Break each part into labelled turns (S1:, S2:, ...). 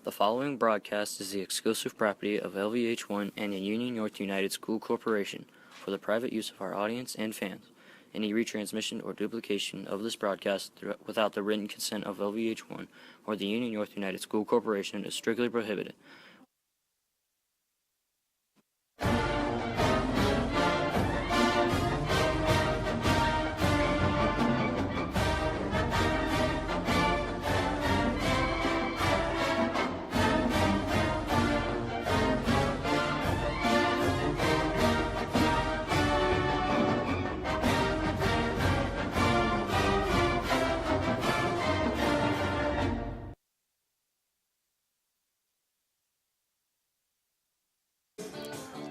S1: The following broadcast is the exclusive property of LVH1 and the Union North United School Corporation for the private use of our audience and fans. Any retransmission or duplication of this broadcast without the written consent of LVH1 or the Union North United School Corporation is strictly prohibited.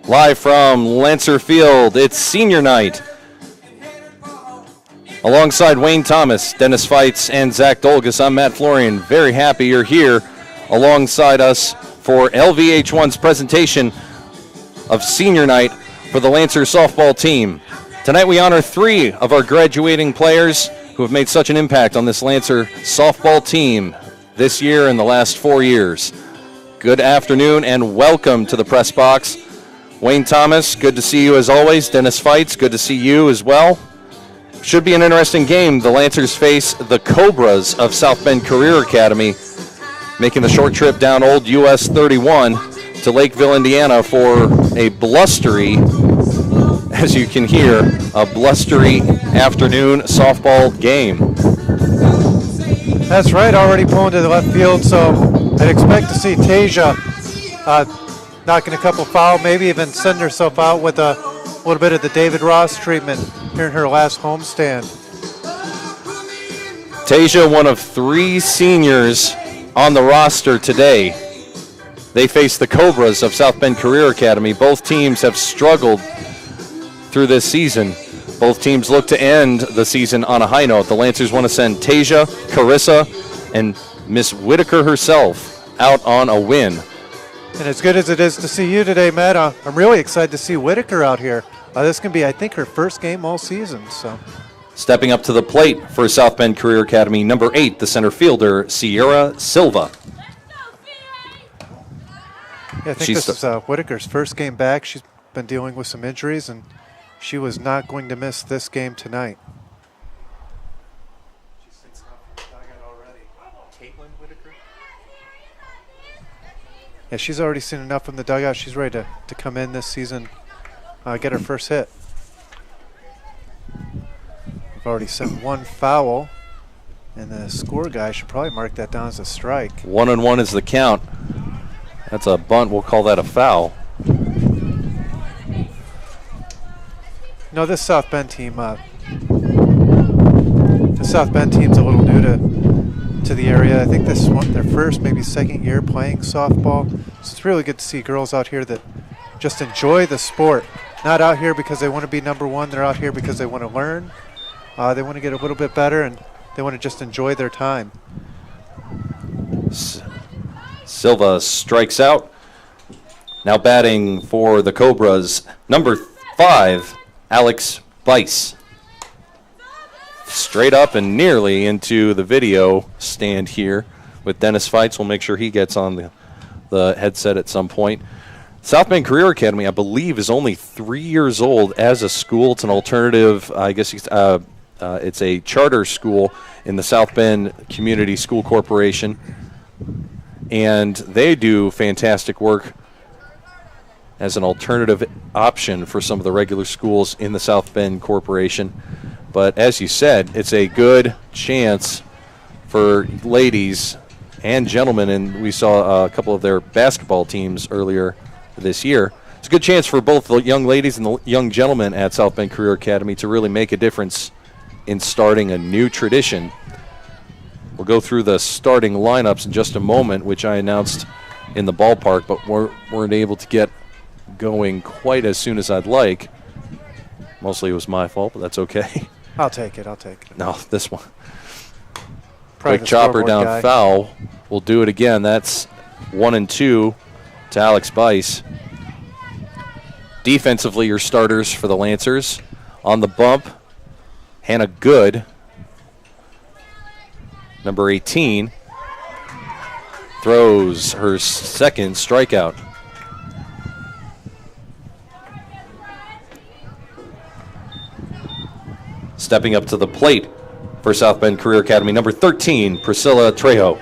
S2: Live from Lancer Field, it's senior night. Alongside Wayne Thomas, Dennis Feitz, and Zach Dolgus, I'm Matt Florian. Very happy you're here alongside us for LVH1's presentation of senior night for the Lancer softball team. Tonight we honor 3 of our graduating players who have made such an impact on this Lancer softball team this year and the last 4 years. Good afternoon and welcome to the press box. Wayne Thomas, good to see you as always. Dennis Feitz, good to see you as well. Should be an interesting game. The Lancers face the Cobras of South Bend Career Academy, making the short trip down Old US 31 to Lakeville, Indiana for a blustery, as you can hear, a blustery afternoon softball game.
S3: That's right, already pulling to the left field, so I'd expect to see Taesha knocking a couple foul, maybe even send herself out with a little bit of the David Ross treatment here in her last homestand.
S2: Taesha, one of 3 seniors on the roster today. They face the Cobras of South Bend Career Academy. Both teams have struggled through this season. Both teams look to end the season on a high note. The Lancers want to send Taesha, Karissa, and Miss Whitaker herself out on a win.
S3: And as good as it is to see you today, Matt, I'm really excited to see Whitaker out here. This can be, I think, her first game all season. So,
S2: stepping up to the plate for South Bend Career Academy, number 8, the center fielder, Sierra Silva.
S3: Yeah, I think this is Whitaker's first game back. She's been dealing with some injuries, and she was not going to miss this game tonight. She's sitting up in the dugout already. Kaitlyn Whitaker? Yeah, she's already seen enough from the dugout. She's ready to come in this season, get her first hit. We've already sent 1 foul, and the score guy should probably mark that down as a strike.
S2: 1-1 is the count. That's a bunt. We'll call that a foul.
S3: No, this South Bend team, the South Bend team's a little new to the area. I think this is their first, maybe second year playing softball. So it's really good to see girls out here that just enjoy the sport. Not out here because they want to be number 1. They're out here because they want to learn. They want to get a little bit better, and they want to just enjoy their time.
S2: Silva strikes out. Now batting for the Cobras, number 5, Alex Bice. Straight up and nearly into the video stand here with Dennis Feitz. We'll make sure he gets on the headset at some point. South Bend Career Academy, I believe, is only 3 years old as a school. It's an alternative, I guess it's a charter school in the South Bend Community School Corporation. And they do fantastic work as an alternative option for some of the regular schools in the South Bend Corporation. But as you said, it's a good chance for ladies and gentlemen, and we saw a couple of their basketball teams earlier this year. It's a good chance for both the young ladies and the young gentlemen at South Bend Career Academy to really make a difference in starting a new tradition. We'll go through the starting lineups in just a moment, which I announced in the ballpark, but weren't able to get going quite as soon as I'd like. Mostly it was my fault, but that's okay.
S3: I'll take it.
S2: No, this one.
S3: Probably
S2: Quick chopper down
S3: guy.
S2: Foul. We'll do it again. That's 1-2 to Alex Bice. Defensively, your starters for the Lancers. On the bump, Hannah Good, number 18. throws her second strikeout. Stepping up to the plate for South Bend Career Academy, number 13, Priscilla Trejo.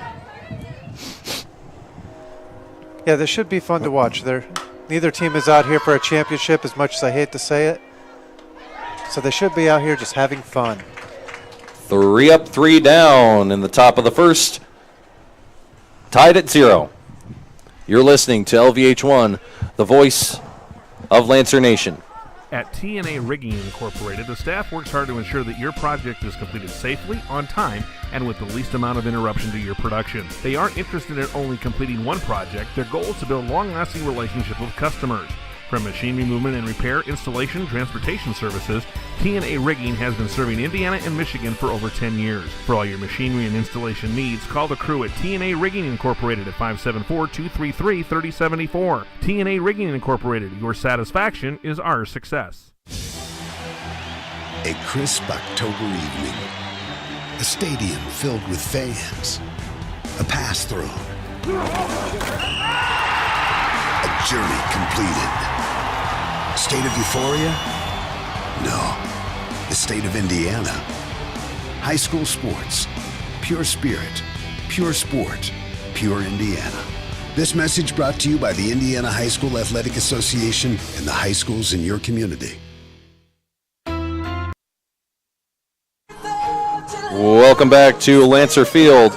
S3: Yeah, this should be fun to watch. Neither team is out here for a championship, as much as I hate to say it. So they should be out here just having fun.
S2: 3 up, 3 down in the top of the first. Tied at 0. You're listening to LVH1, the voice of Lancer Nation.
S4: At TNA Rigging Incorporated, the staff works hard to ensure that your project is completed safely, on time, and with the least amount of interruption to your production. They aren't interested in only completing one project. Their goal is to build long-lasting relationships with customers. From machinery movement and repair, installation, transportation services, TNA Rigging has been serving Indiana and Michigan for over 10 years. For all your machinery and installation needs, call the crew at TNA Rigging Incorporated at 574-233-3074. TNA Rigging Incorporated, your satisfaction is our success.
S5: A crisp October evening. A stadium filled with fans. A pass thrown. A journey completed. State of euphoria? No. The state of Indiana. High school sports. Pure spirit. Pure sport. Pure Indiana. This message brought to you by the Indiana High School Athletic Association and the high schools in your community.
S2: Welcome back to Lancer Field.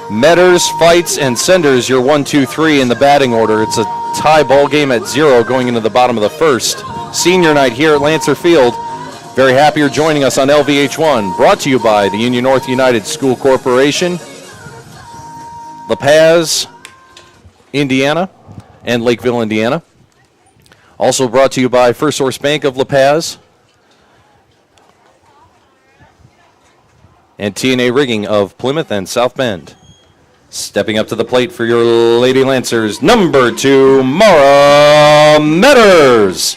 S2: Metters, Fights, and Senders, your 1, 2, 3 in the batting order. It's a tie ball game at 0 going into the bottom of the first. Senior night here at Lancer Field. Very happy you're joining us on LVH1. Brought to you by the Union North United School Corporation, La Paz, Indiana, and Lakeville, Indiana. Also brought to you by First Source Bank of La Paz and TNA Rigging of Plymouth and South Bend. Stepping up to the plate for your Lady Lancers, number 2, Mara Metters.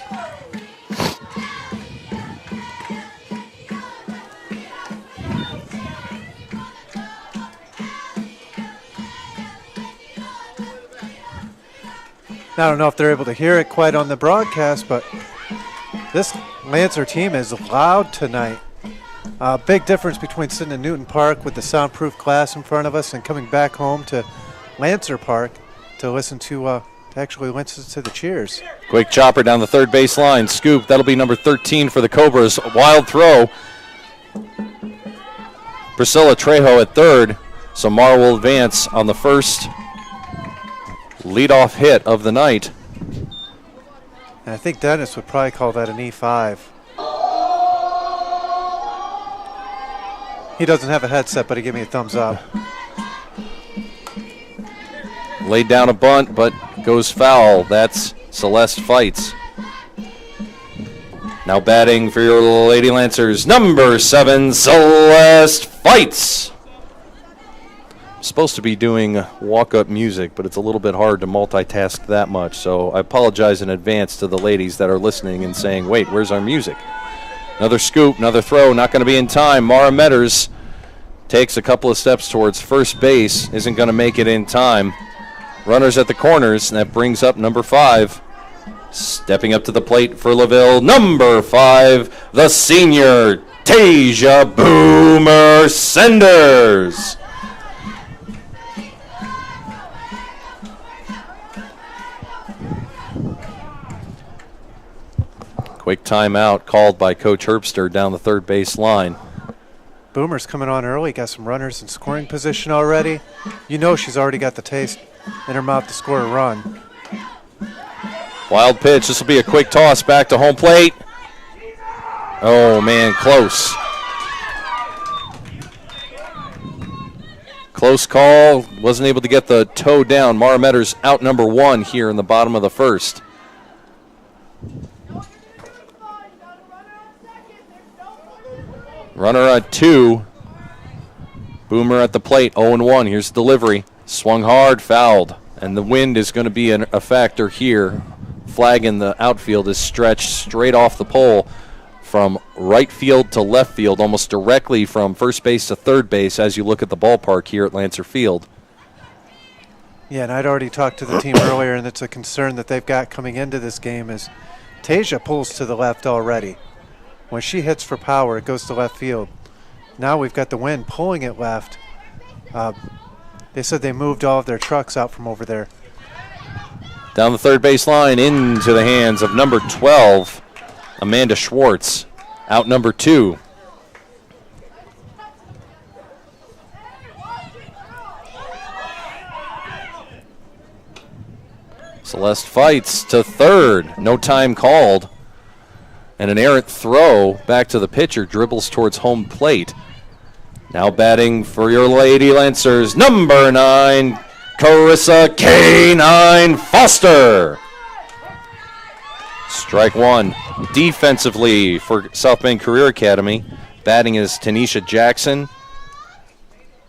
S3: I don't know if they're able to hear it quite on the broadcast, but this Lancer team is loud tonight. Big difference between sitting in Newton Park with the soundproof glass in front of us and coming back home to Lancer Park to listen to actually listen to the cheers.
S2: Quick chopper down the third base line. Scoop, that'll be number 13 for the Cobras. Wild throw. Priscilla Trejo at third. So Mara will advance on the first leadoff hit of the night.
S3: And I think Dennis would probably call that an E5. He doesn't have a headset, but he gave me a thumbs up.
S2: Laid down a bunt, but goes foul. That's Celeste Fights. Now batting for your Lady Lancers, number 7, Celeste Fights. I'm supposed to be doing walk-up music, but it's a little bit hard to multitask that much, so I apologize in advance to the ladies that are listening and saying, wait, where's our music? Another scoop, another throw, not going to be in time. Mara Metters takes a couple of steps towards first base, isn't going to make it in time. Runners at the corners, and that brings up number 5. Stepping up to the plate for Laville, number 5, the senior, Taesha Boomer Senders. Quick timeout called by Coach Herbster down the third base line.
S3: Boomer's coming on early, got some runners in scoring position already. You know she's already got the taste in her mouth to score a run.
S2: Wild pitch. This will be a quick toss back to home plate. Oh, man, close. Close call. Wasn't able to get the toe down. Mara Metters out number 1 here in the bottom of the first. Runner at 2. Boomer at the plate, 0-1. Here's the delivery. Swung hard, fouled. And the wind is going to be a factor here. Flag in the outfield is stretched straight off the pole from right field to left field, almost directly from first base to third base as you look at the ballpark here at Lancer Field.
S3: Yeah, and I'd already talked to the team earlier, and it's a concern that they've got coming into this game is Taesha pulls to the left already. When she hits for power, it goes to left field. Now we've got the wind pulling it left. They said they moved all of their trucks out from over there.
S2: Down the third base line into the hands of number 12, Amanda Schwartz. Out number 2. Celeste fights to third. No time called. And an errant throw back to the pitcher, dribbles towards home plate. Now batting for your Lady Lancers, number 9, Karissa K9 Foster. Strike 1. Defensively for South Bend Career Academy, batting is Tanisha Jackson.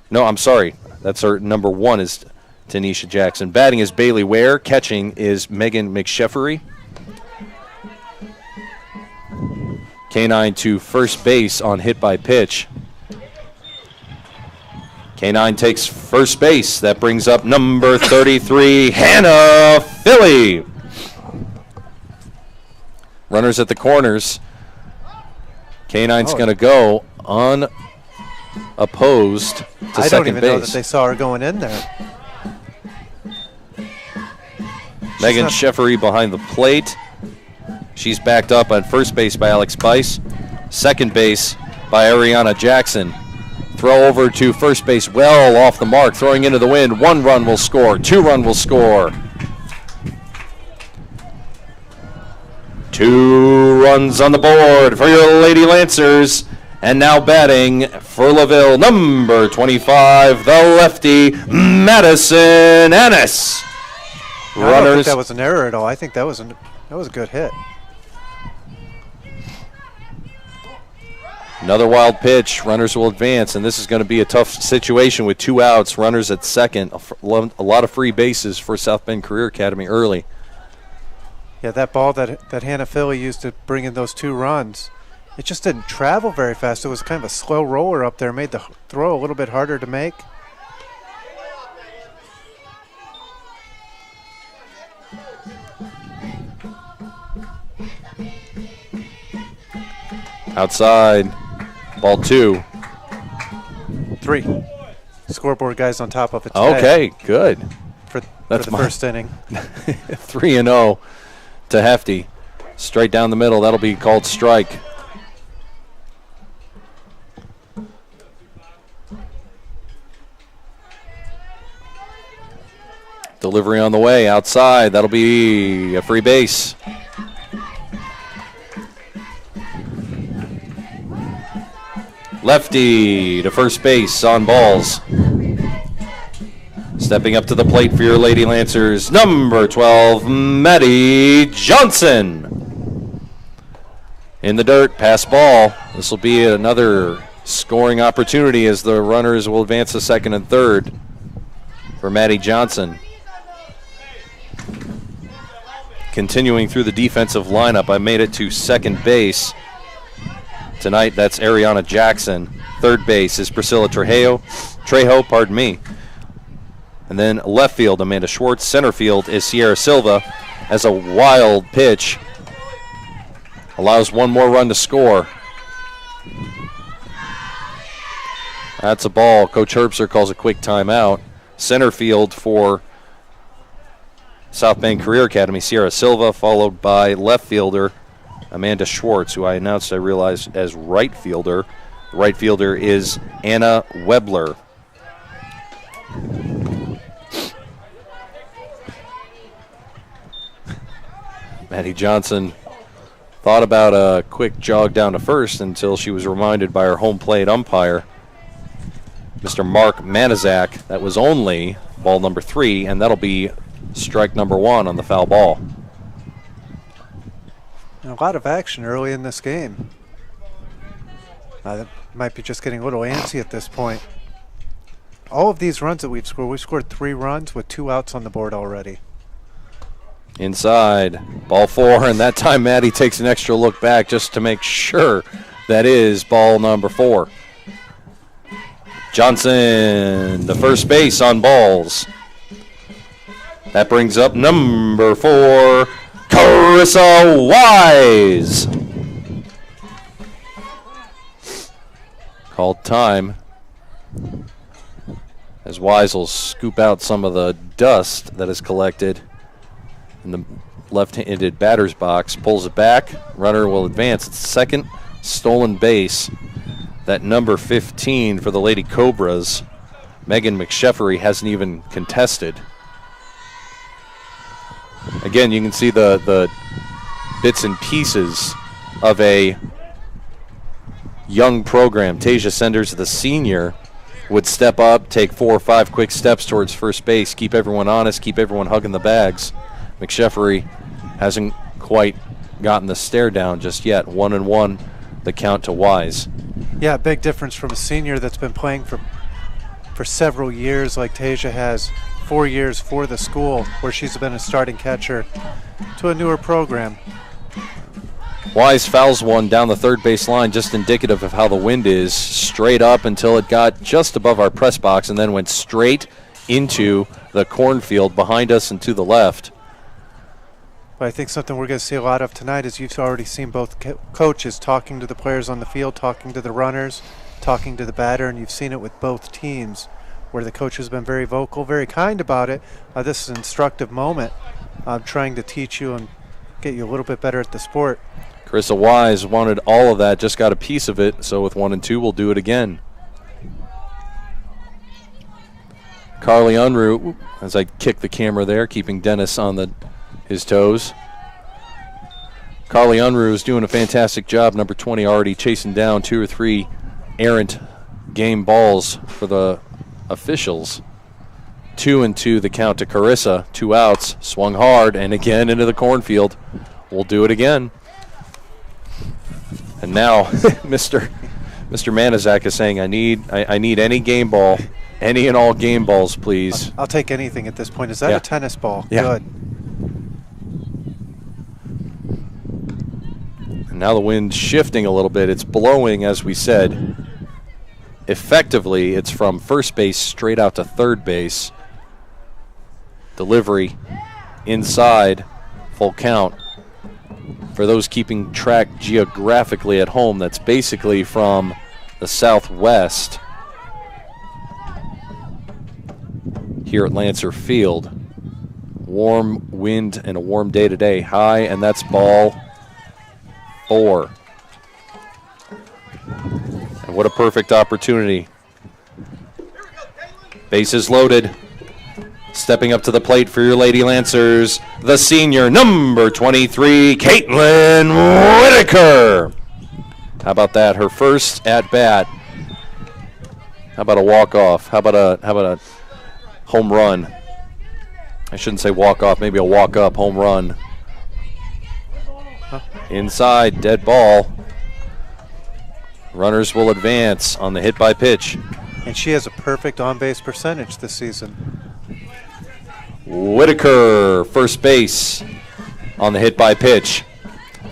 S2: No, I'm sorry. That's her number 1 is Tanisha Jackson. Batting is Bailey Ware. Catching is Megan McSheffery. K9 to first base on hit by pitch. K9 takes first base. That brings up number 33, Hannah Philly. Runners at the corners. K9's going to go unopposed to second base.
S3: I don't even know that they saw her going in there.
S2: Megan Sheffery behind the plate. She's backed up on first base by Alex Bice. Second base by Ariana Jackson. Throw over to first base, well off the mark, throwing into the wind. 1 run will score, 2 run will score. 2 runs on the board for your Lady Lancers. And now batting for Laville, number 25, the lefty, Madison Ennis.
S3: I don't think that was an error at all. I think that was a good hit.
S2: Another wild pitch. Runners will advance, and this is going to be a tough situation with 2 outs. Runners at second. A lot of free bases for South Bend Career Academy early.
S3: Yeah, that ball that Hannah Philly used to bring in those 2 runs, it just didn't travel very fast. It was kind of a slow roller up there, made the throw a little bit harder to make.
S2: Outside, ball 2.
S3: 3. Scoreboard guys on top of it today.
S2: Okay, good.
S3: For the first inning.
S2: 3-0 to Hefty. Straight down the middle, that'll be called strike. Delivery on the way, outside, that'll be a free base. Lefty to first base on balls. Stepping up to the plate for your Lady Lancers, number 12, Maddie Johnson. In the dirt, pass ball. This will be another scoring opportunity as the runners will advance to second and third for Maddie Johnson. Continuing through the defensive lineup, I made it to second base. Tonight, that's Ariana Jackson. Third base is Priscilla Trejo, pardon me. And then left field, Amanda Schwartz. Center field is Sierra Silva. As a wild pitch, allows 1 more run to score. That's a ball. Coach Herbster calls a quick timeout. Center field for South Bend Career Academy, Sierra Silva, followed by left fielder Amanda Schwartz, who I announced, I realized, as right fielder. The right fielder is Anna Webler. Maddie Johnson thought about a quick jog down to first until she was reminded by her home plate umpire, Mr. Mark Manizak, that was only ball number 3, and that'll be strike number 1 on the foul ball.
S3: A lot of action early in this game. That might be just getting a little antsy at this point. All of these runs that we've scored 3 runs with 2 outs on the board already.
S2: Inside, ball 4, and that time Maddie takes an extra look back just to make sure that is ball number 4. Johnson, the first base on balls. That brings up number 4, Karissa Wise. Called time as Wise will scoop out some of the dust that is collected in the left-handed batter's box, pulls it back, runner will advance. It's the second stolen base. That number 15 for the Lady Cobras, Megan McSheffery, hasn't even contested. Again, you can see the bits and pieces of a young program. Taesha Senders, the senior, would step up, take 4 or 5 quick steps towards first base, keep everyone honest, keep everyone hugging the bags. McSheffery hasn't quite gotten the stare down just yet. 1-1, the count to Wise.
S3: Yeah, big difference from a senior that's been playing for several years like Taesha has. 4 years for the school where she's been a starting catcher to a newer program.
S2: Wise fouls one down the third base line, just indicative of how the wind is. Straight up until it got just above our press box and then went straight into the cornfield behind us and to the left.
S3: But I think something we're going to see a lot of tonight is you've already seen both coaches talking to the players on the field, talking to the runners, talking to the batter, and you've seen it with both teams where the coach has been very vocal, very kind about it. This is an instructive moment, trying to teach you and get you a little bit better at the sport.
S2: Karissa Wise wanted all of that, just got a piece of it, so with 1-2, we'll do it again. Carly Unruh, as I kick the camera there, keeping Dennis on his toes. Carly Unruh is doing a fantastic job, number 20, already chasing down 2 or 3 errant game balls for the officials. 2-2 the count to Karissa. 2 outs, swung hard, and again into the cornfield. We'll do it again. And now Mr. Manizak is saying, I need any game ball, any and all game balls, please.
S3: I'll take anything at this point. Is that a tennis ball?
S2: Yeah.
S3: Good.
S2: And now the wind's shifting a little bit. It's blowing, as we said. Effectively, it's from first base straight out to third base. Delivery inside, full count. For those keeping track geographically at home, that's basically from the southwest here at Lancer Field. Warm wind and a warm day today. High, and that's ball 4. And what a perfect opportunity. Bases loaded. Stepping up to the plate for your Lady Lancers, the senior, number 23, Kaitlyn Whitaker. How about that? Her first at bat. How about a walk-off? How about a home run? I shouldn't say walk-off, maybe a walk-up home run. Inside, dead ball. Runners will advance on the hit by pitch.
S3: And she has a perfect on-base percentage this season.
S2: Whitaker, first base on the hit by pitch.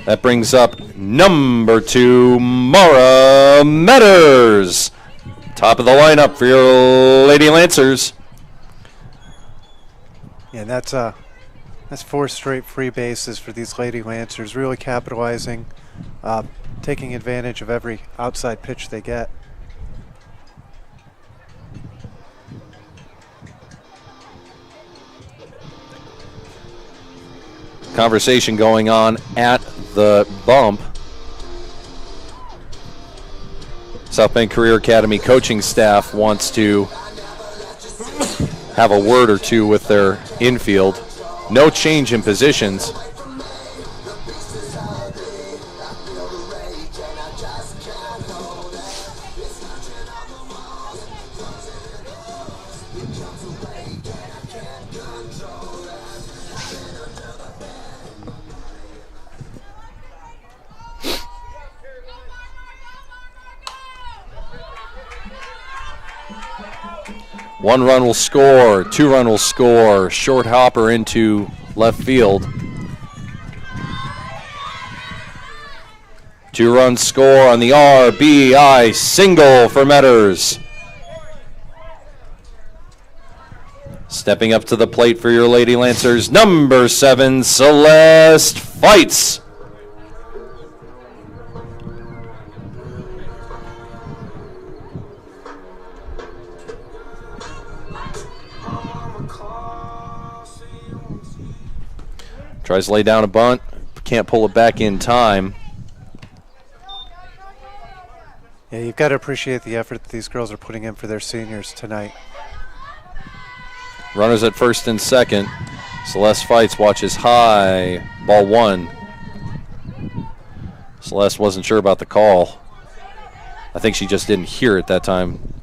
S2: That brings up number 2, Mara Metters. Top of the lineup for your Lady Lancers.
S3: Yeah, that's 4 straight free bases for these Lady Lancers, really capitalizing, taking advantage of every outside pitch they get.
S2: Conversation going on at the bump. South Bend Career Academy coaching staff wants to have a word or two with their infield. No change in positions. One run will score, 2 run will score, short hopper into left field. 2 runs score on the RBI single for Metters. Stepping up to the plate for your Lady Lancers, number 7, Celeste Fights. Tries to lay down a bunt, can't pull it back in time.
S3: Yeah, you've got to appreciate the effort that these girls are putting in for their seniors tonight.
S2: Runners at first and second. Celeste Fights watches high, ball 1. Celeste wasn't sure about the call. I think she just didn't hear it that time.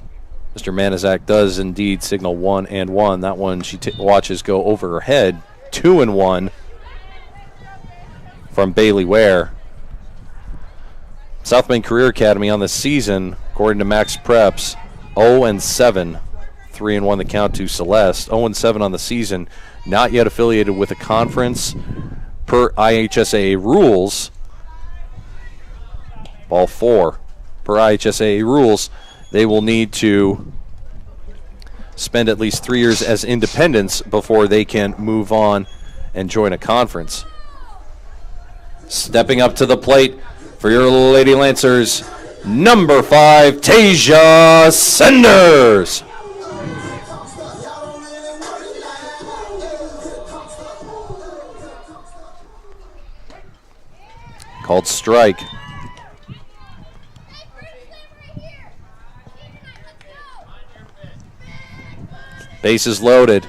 S2: Mr. Manizak does indeed signal 1-1. That one she watches go over her head. 2-1 from Bailey Ware. South Bend Career Academy on the season, according to Max Preps, 0-7. 3-1 the count to Celeste. 0-7 on the season. Not yet affiliated with a conference. Per IHSAA rules, ball 4. Per IHSAA rules, they will need to spend at least 3 years as independents before they can move on and join a conference. Stepping up to the plate for your Lady Lancers, number 5, Taesha Senders. Called strike. Bases loaded.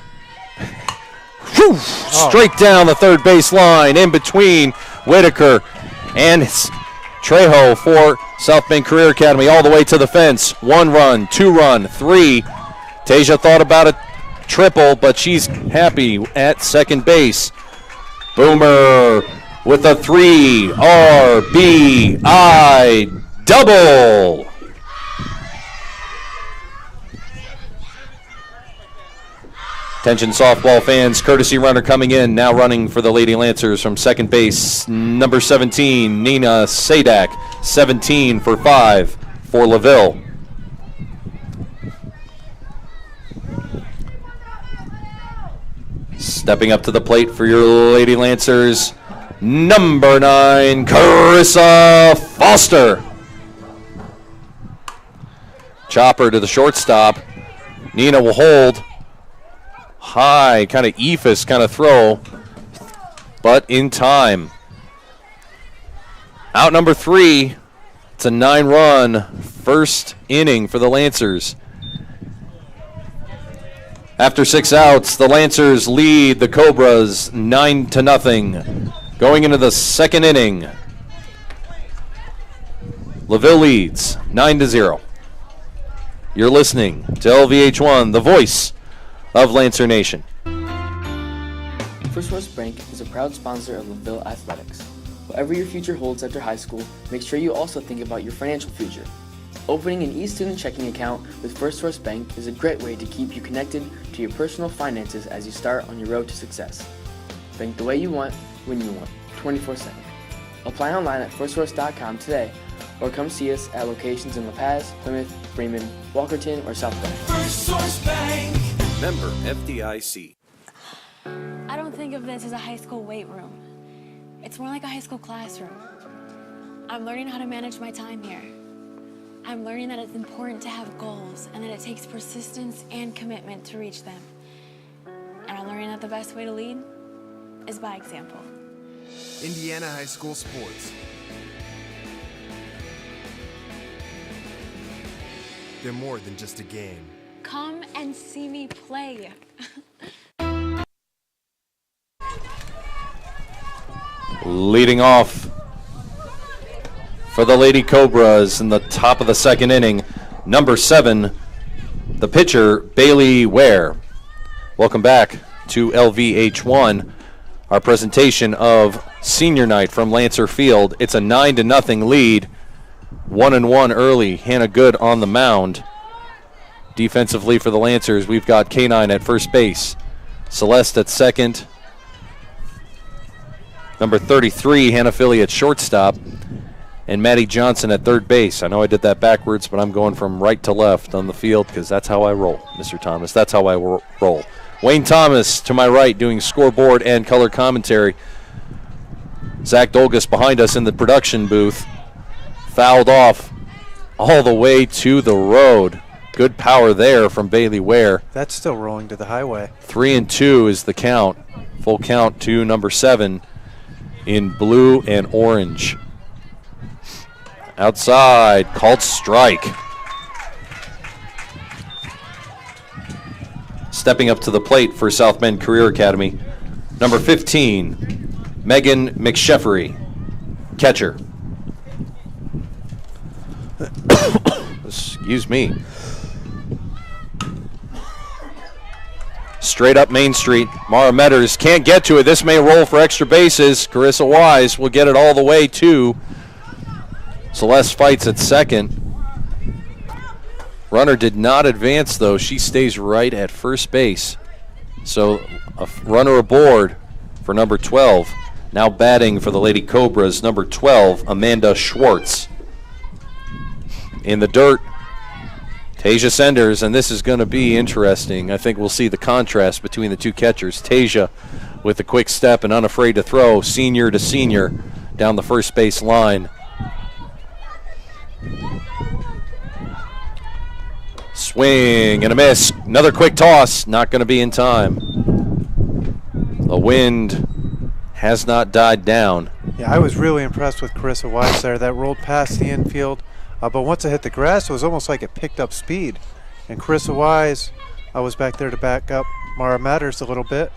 S2: Whew, straight down the third base line, in between Whitaker and Trejo for South Bend Career Academy, all the way to the fence. 1 run, 2 run, 3. Taesha thought about a triple, but she's happy at second base. Boomer with a 3 RBI double. Attention softball fans, courtesy runner coming in, now running for the Lady Lancers from second base, number 17, Nina Sadak, 17 for 5 for Laville. Stepping up to the plate for your Lady Lancers, number 9, Karissa Foster. Chopper to the shortstop. Nina will hold. High, kind of eephus kind of throw, but in time. Out number 3. It's a 9-run first inning for the Lancers. After 6 outs, the Lancers lead the Cobras 9-0. Going into the second inning, Laville leads 9-0. You're listening to LVH1, the voice of Lancer Nation.
S1: First Source Bank is a proud sponsor of Laville Athletics. Whatever your future holds after high school, make sure you also think about your financial future. Opening an e-student checking account with First Source Bank is a great way to keep you connected to your personal finances as you start on your road to success. Bank the way you want, when you want, 24/7. Apply online at firstsource.com today, or come see us at locations in La Paz, Plymouth, Bremen, Walkerton, or South Bend.
S6: First Source Bank.
S2: Member FDIC.
S7: I don't think of this as a high school weight room. It's more like a high school classroom. I'm learning how to manage my time here. I'm learning that it's important to have goals and that it takes persistence and commitment to reach them. And I'm learning that the best way to lead is by example.
S6: Indiana High School Sports. They're more than just a game.
S7: Come and see me play.
S2: Leading off for the Lady Cobras in the top of the second inning, number 7, the pitcher, Bailey Ware. Welcome back to LVH1, our presentation of Senior Night from Lancer Field. It's a 9-0 lead, 1-1 early. Hannah Good on the mound. Defensively for the Lancers, we've got K9 at first base, Celeste at second, number 33, Hannah Philly at shortstop, and Maddie Johnson at third base. I know I did that backwards, but I'm going from right to left on the field because that's how I roll, Mr. Thomas. That's how I roll. Wayne Thomas to my right doing scoreboard and color commentary. Zach Dolgus behind us in the production booth. Fouled off all the way to the road. Good power there from Bailey Ware.
S3: That's still rolling to the highway.
S2: 3-2 is the count. Full count to number 7 in blue and orange. Outside, called strike. Stepping up to the plate for South Bend Career Academy, number 15, Megan McSheffery, catcher. Excuse me. Straight up Main Street. Mara Metters can't get to it. This may roll for extra bases. Karissa Wise will get it all the way to Celeste Fights at second. Runner did not advance, though. She stays right at first base. So a runner aboard for number 12. Now batting for the Lady Cobras, number 12, Amanda Schwartz. In the dirt, Taesha Senders, and this is going to be interesting. I think we'll see the contrast between the two catchers. Taesha with a quick step and unafraid to throw, senior to senior, down the first base line. Swing and a miss. Another quick toss. Not going to be in time. The wind has not died down.
S3: Yeah, I was really impressed with Karissa Wise there. That rolled past the infield, but once it hit the grass, it was almost like it picked up speed. And Karissa Wise, I was back there to back up Mara Matters a little bit.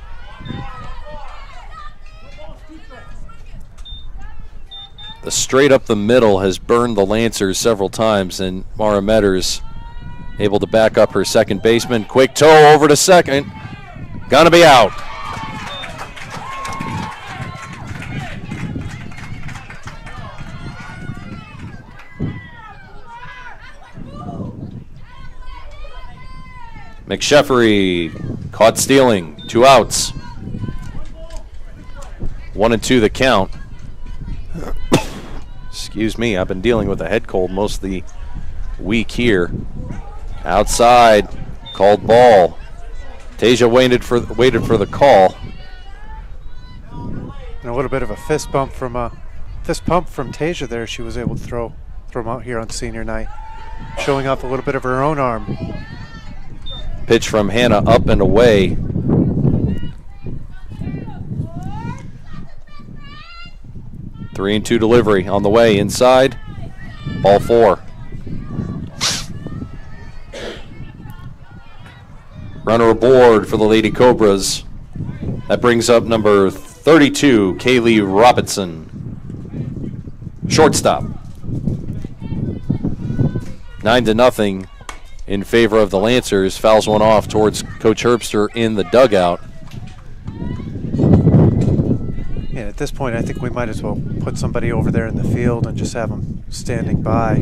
S2: The straight up the middle has burned the Lancers several times, and Mara Metters able to back up her second baseman. Quick toe over to second. Gonna be out. McSheffery caught stealing. 2 outs. 1-2 the count. Excuse me, I've been dealing with a head cold most of the week here. Outside, called ball. Taesha waited for the call.
S3: And a little bit of a fist pump from Taesha there. She was able to throw him out here on senior night, showing off a little bit of her own arm.
S2: Pitch from Hannah up and away. Three and 2 delivery on the way inside. Ball 4. Runner aboard for the Lady Cobras. That brings up number 32, Kaylee Robinson. Shortstop. 9-0 in favor of the Lancers. Fouls one off towards Coach Herbster in the dugout.
S3: Yeah, at this point, I think we might as well put somebody over there in the field and just have them standing by.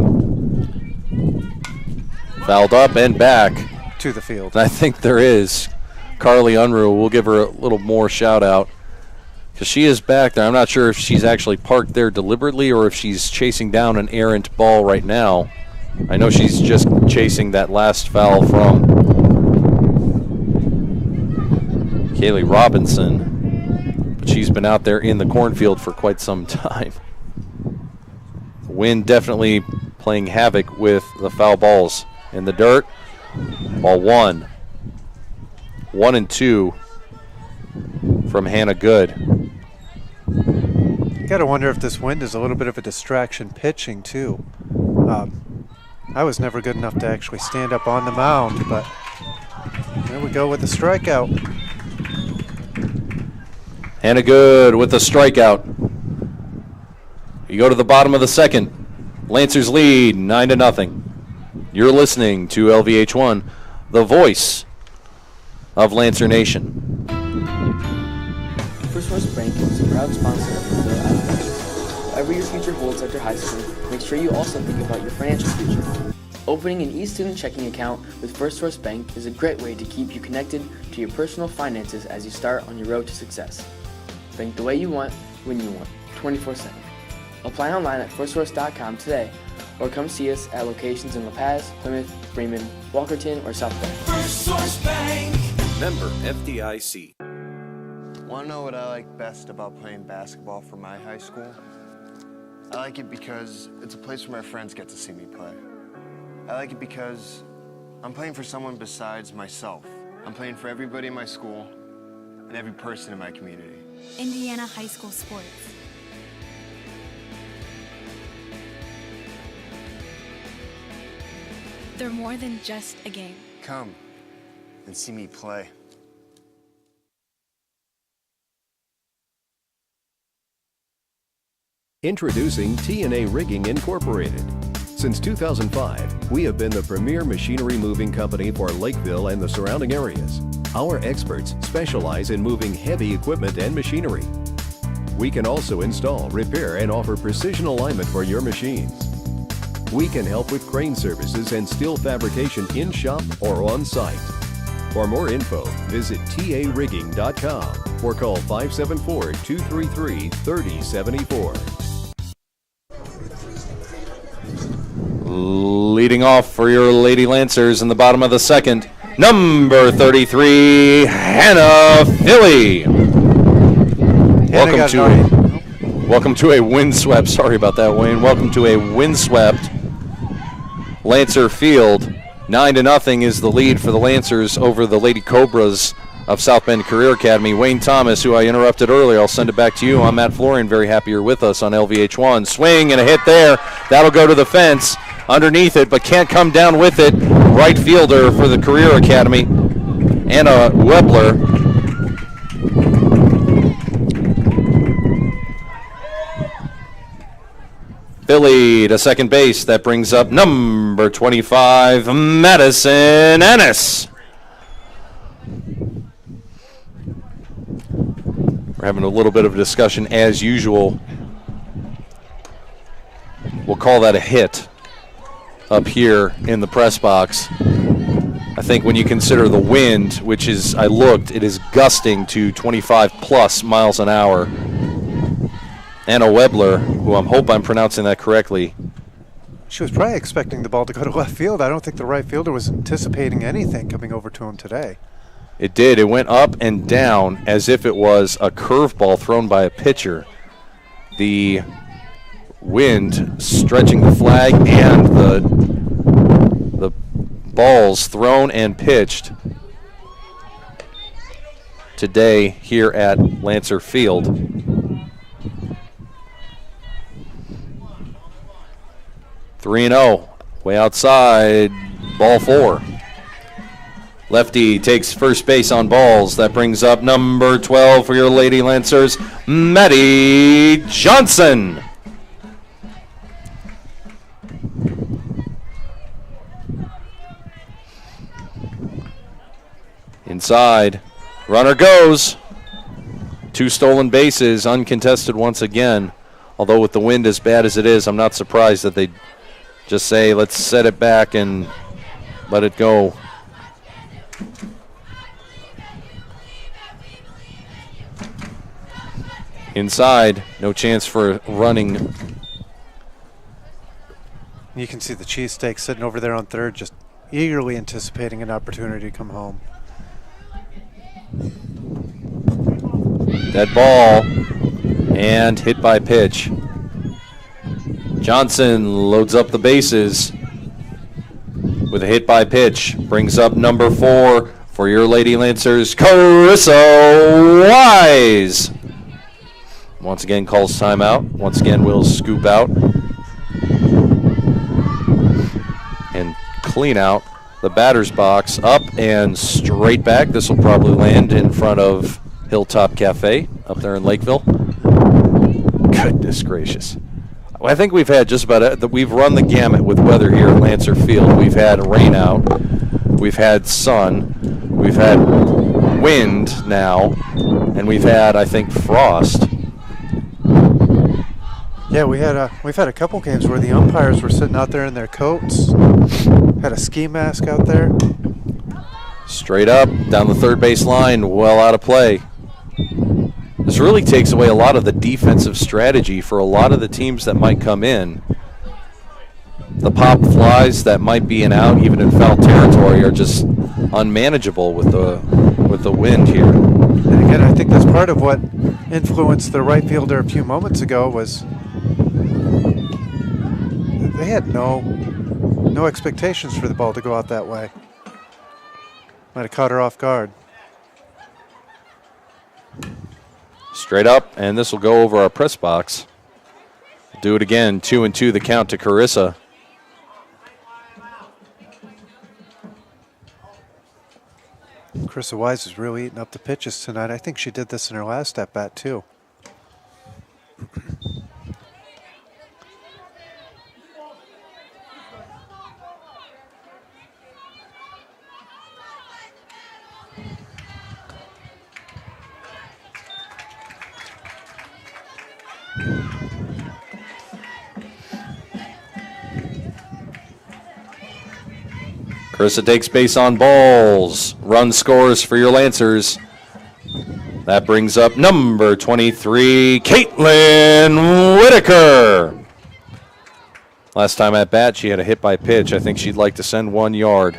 S2: Fouled up and back
S3: To the field.
S2: I think there is. Carly Unruh, we'll give her a little more shout out because she is back there. I'm not sure if she's actually parked there deliberately or if she's chasing down an errant ball right now. I know she's just chasing that last foul from Kaylee Robinson, but she's been out there in the cornfield for quite some time. The wind definitely playing havoc with the foul balls. In the dirt, ball 1. 1-2 from Hannah Good.
S3: You got to wonder if this wind is a little bit of a distraction pitching too. I was never good enough to actually stand up on the mound, but there we go with the strikeout.
S2: Hannah Good with the strikeout. You go to the bottom of the second. Lancers lead 9-0. You're listening to LVH1, the voice of Lancer Nation.
S8: First Source Bank is a proud sponsor of Laville Athletics. Whatever your future holds after high school, make sure you also think about your financial future. Opening an e-student checking account with First Source Bank is a great way to keep you connected to your personal finances as you start on your road to success. Bank the way you want, when you want, 24/7. Apply online at firstsource.com today, or come see us at locations in La Paz, Plymouth, Bremen, Walkerton, or South Bend.
S6: First Source Bank.
S2: Member FDIC.
S9: Want to know what I like best about playing basketball for my high school? I like it because it's a place where my friends get to see me play. I like it because I'm playing for someone besides myself. I'm playing for everybody in my school and every person in my community.
S7: Indiana high school sports. They're more than just a game.
S9: Come and see me play.
S10: Introducing T&A Rigging Incorporated. Since 2005, we have been the premier machinery moving company for Lakeville and the surrounding areas. Our experts specialize in moving heavy equipment and machinery. We can also install, repair, and offer precision alignment for your machines. We can help with crane services and steel fabrication in-shop or on-site. For more info, visit tarigging.com or call 574-233-3074.
S2: Leading off for your Lady Lancers in the bottom of the second, number 33, Hannah Philly. Welcome to a windswept. Sorry about that, Wayne. Welcome to a windswept Lancer field. 9-0 is the lead for the Lancers over the Lady Cobras of South Bend Career Academy. Wayne Thomas, who I interrupted earlier, I'll send it back to you. I'm Matt Florian, very happy you're with us on LVH1. Swing and a hit there. That'll go to the fence underneath it, but can't come down with it. Right fielder for the Career Academy, Anna Webler. Philly to second base. That brings up number 25, Madison Ennis. We're having a little bit of a discussion as usual. We'll call that a hit up here in the press box. I think when you consider the wind, which is, I looked, it is gusting to 25 plus miles an hour. Anna Webler, who I hope I'm pronouncing that correctly.
S3: She was probably expecting the ball to go to left field. I don't think the right fielder was anticipating anything coming over to him today.
S2: It did. It went up and down as if it was a curveball thrown by a pitcher. The wind stretching the flag and the balls thrown and pitched today here at Lancer Field. Three 3-0, way outside, ball 4. Lefty takes first base on balls. That brings up number 12 for your Lady Lancers, Maddie Johnson. Inside, runner goes. 2 stolen bases, uncontested once again. Although with the wind as bad as it is, I'm not surprised that they just say, let's set it back and let it go. Inside, no chance for running.
S3: You can see the cheesesteak sitting over there on third, just eagerly anticipating an opportunity to come home.
S2: Dead ball and hit by pitch. Johnson loads up the bases with a hit by pitch. Brings up number 4 for your Lady Lancers, Karissa Wise. Once again calls timeout. Once again will scoop out and clean out the batter's box. Up and straight back. This will probably land in front of Hilltop Cafe up there in Lakeville. Goodness gracious. I think we've had just about we've run the gamut with weather here at Lancer Field. We've had rain out, we've had sun, we've had wind now, and we've had, I think, frost.
S3: Yeah, we've had a couple games where the umpires were sitting out there in their coats, had a ski mask out there.
S2: Straight up down the third base line, well out of play. This really takes away a lot of the defensive strategy for a lot of the teams that might come in. The pop flies that might be an out, even in foul territory, are just unmanageable with the with the wind here.
S3: And again, I think that's part of what influenced the right fielder a few moments ago was they had no expectations for the ball to go out that way. Might have caught her off guard.
S2: Straight up, and this will go over our press box. Do it again, 2-2 the count to Karissa.
S3: Karissa Wise is really eating up the pitches tonight. I think she did this in her last at-bat, too.
S2: Karissa takes base on balls. Run scores for your Lancers. That brings up number 23, Kaitlyn Whitaker. Last time at bat, she had a hit by pitch. I think she'd like to send 1 yard.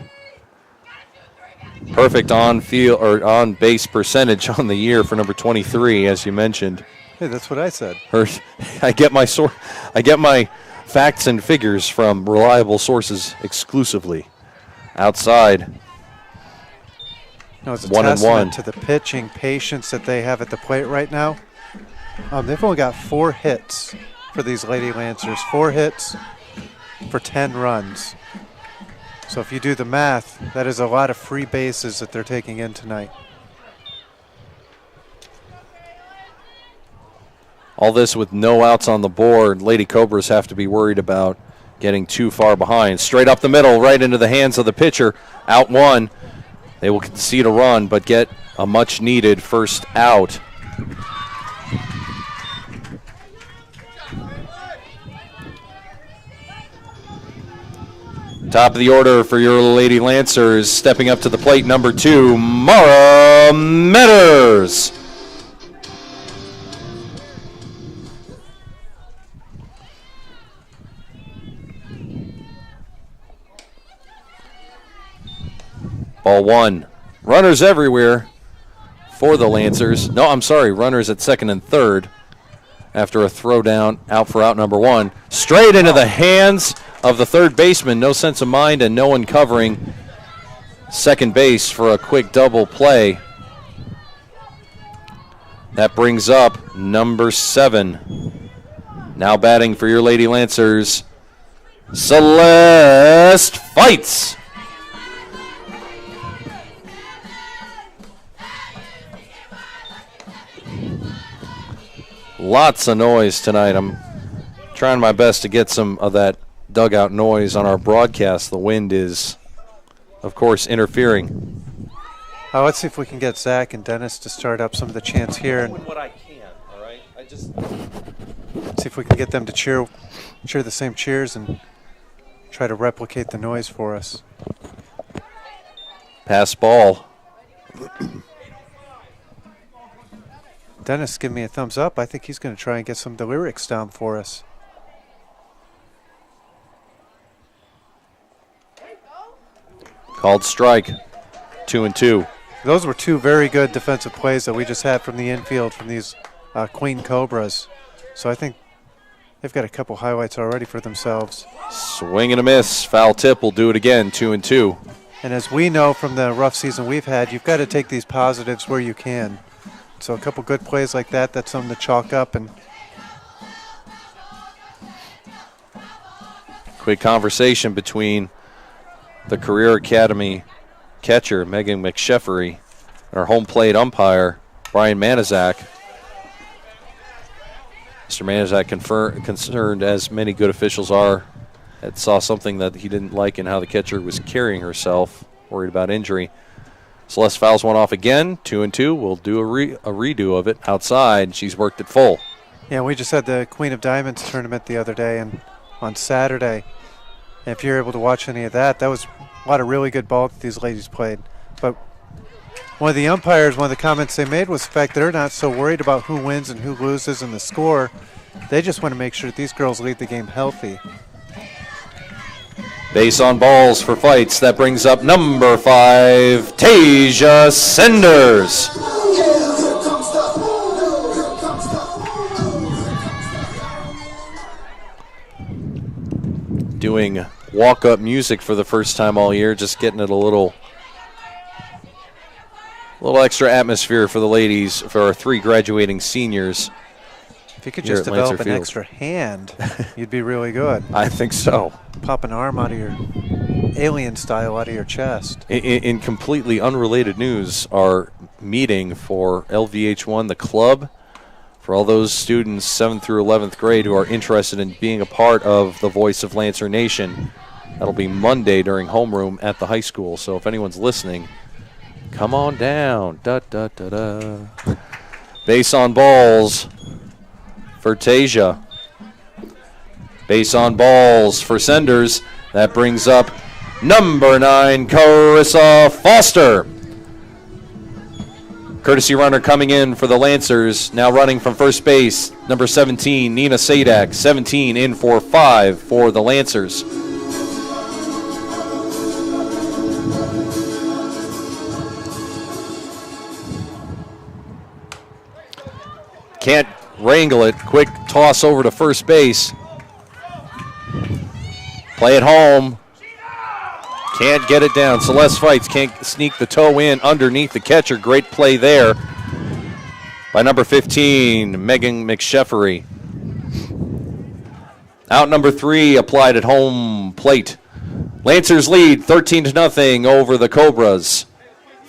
S2: Perfect on field or on base percentage on the year for number 23, as you mentioned.
S3: Hey, that's what I said.
S2: I get my facts and figures from reliable sources exclusively. Outside.
S3: No, it's a
S2: 1-1
S3: testament to the pitching patience that they have at the plate right now. They've only got 4 hits for these Lady Lancers. 4 hits for 10 runs. So if you do the math, that is a lot of free bases that they're taking in tonight.
S2: All this with no outs on the board. Lady Cobras have to be worried about getting too far behind. Straight up the middle, right into the hands of the pitcher. Out 1. They will concede a run, but get a much-needed first out. Top of the order for your Lady Lancers. Stepping up to the plate, number 2, Mara Metters. Ball 1. Runners everywhere for the Lancers. No, I'm sorry, runners at second and third after a throw down out for out number 1. Straight into the hands of the third baseman. No sense of mind and no one covering second base for a quick double play. That brings up number 7. Now batting for your Lady Lancers, Celeste Fights. Lots of noise tonight. I'm trying my best to get some of that dugout noise on our broadcast. The wind is, of course, interfering.
S3: Let's see if we can get Zach and Dennis to start up some of the chants here. And
S2: what I can, all right?
S3: see if we can get them to cheer the same cheers and try to replicate the noise for us.
S2: Pass ball.
S3: Dennis, give me a thumbs up. I think he's going to try and get some of the lyrics down for us.
S2: Called strike. 2-2.
S3: Those were 2 very good defensive plays that we just had from the infield from these Queen Cobras. So I think they've got a couple highlights already for themselves.
S2: Swing and a miss. Foul tip will do it again. 2-2.
S3: And as we know from the rough season we've had, you've got to take these positives where you can. So a couple good plays like that, that's something to chalk up. And
S2: quick conversation between the Career Academy catcher, Megan McSheffery, and our home plate umpire, Brian Manizak. Mr. Manizak concerned, as many good officials are, that saw something that he didn't like in how the catcher was carrying herself, worried about injury. Celeste fouls one off again, 2-2. We'll do a redo of it outside. She's worked it full.
S3: Yeah, we just had the Queen of Diamonds tournament the other day and on Saturday. And if you're able to watch any of that, that was a lot of really good ball that these ladies played. But one of the umpires, one of the comments they made was the fact that they're not so worried about who wins and who loses and the score. They just want to make sure that these girls lead the game healthy.
S2: Base on balls for fights. That brings up number 5, Taesha Senders. Doing walk-up music for the first time all year, just getting it a little extra atmosphere for the ladies, for our 3 graduating seniors.
S3: If you could just develop an extra hand, you'd be really good.
S2: I think so.
S3: Pop an arm out of your alien style out of your chest.
S2: In completely unrelated news, our meeting for LVH1, the club, for all those students 7th through 11th grade who are interested in being a part of the Voice of Lancer Nation, that'll be Monday during homeroom at the high school. So if anyone's listening, come on down. Da, da, da, da. Base on balls for Taesha. Base on balls for Senders. That brings up number 9, Karissa Foster. Courtesy runner coming in for the Lancers. Now running from first base, number 17, Nina Sadak. 17 in for 5 for the Lancers. Can't wrangle it. Quick toss over to first base. Play it home. Can't get it down. Celeste Fights can't sneak the toe in underneath the catcher. Great play there by number 15, Megan McSheffery. Out number 3, applied at home plate. Lancers lead 13-0 over the Cobras.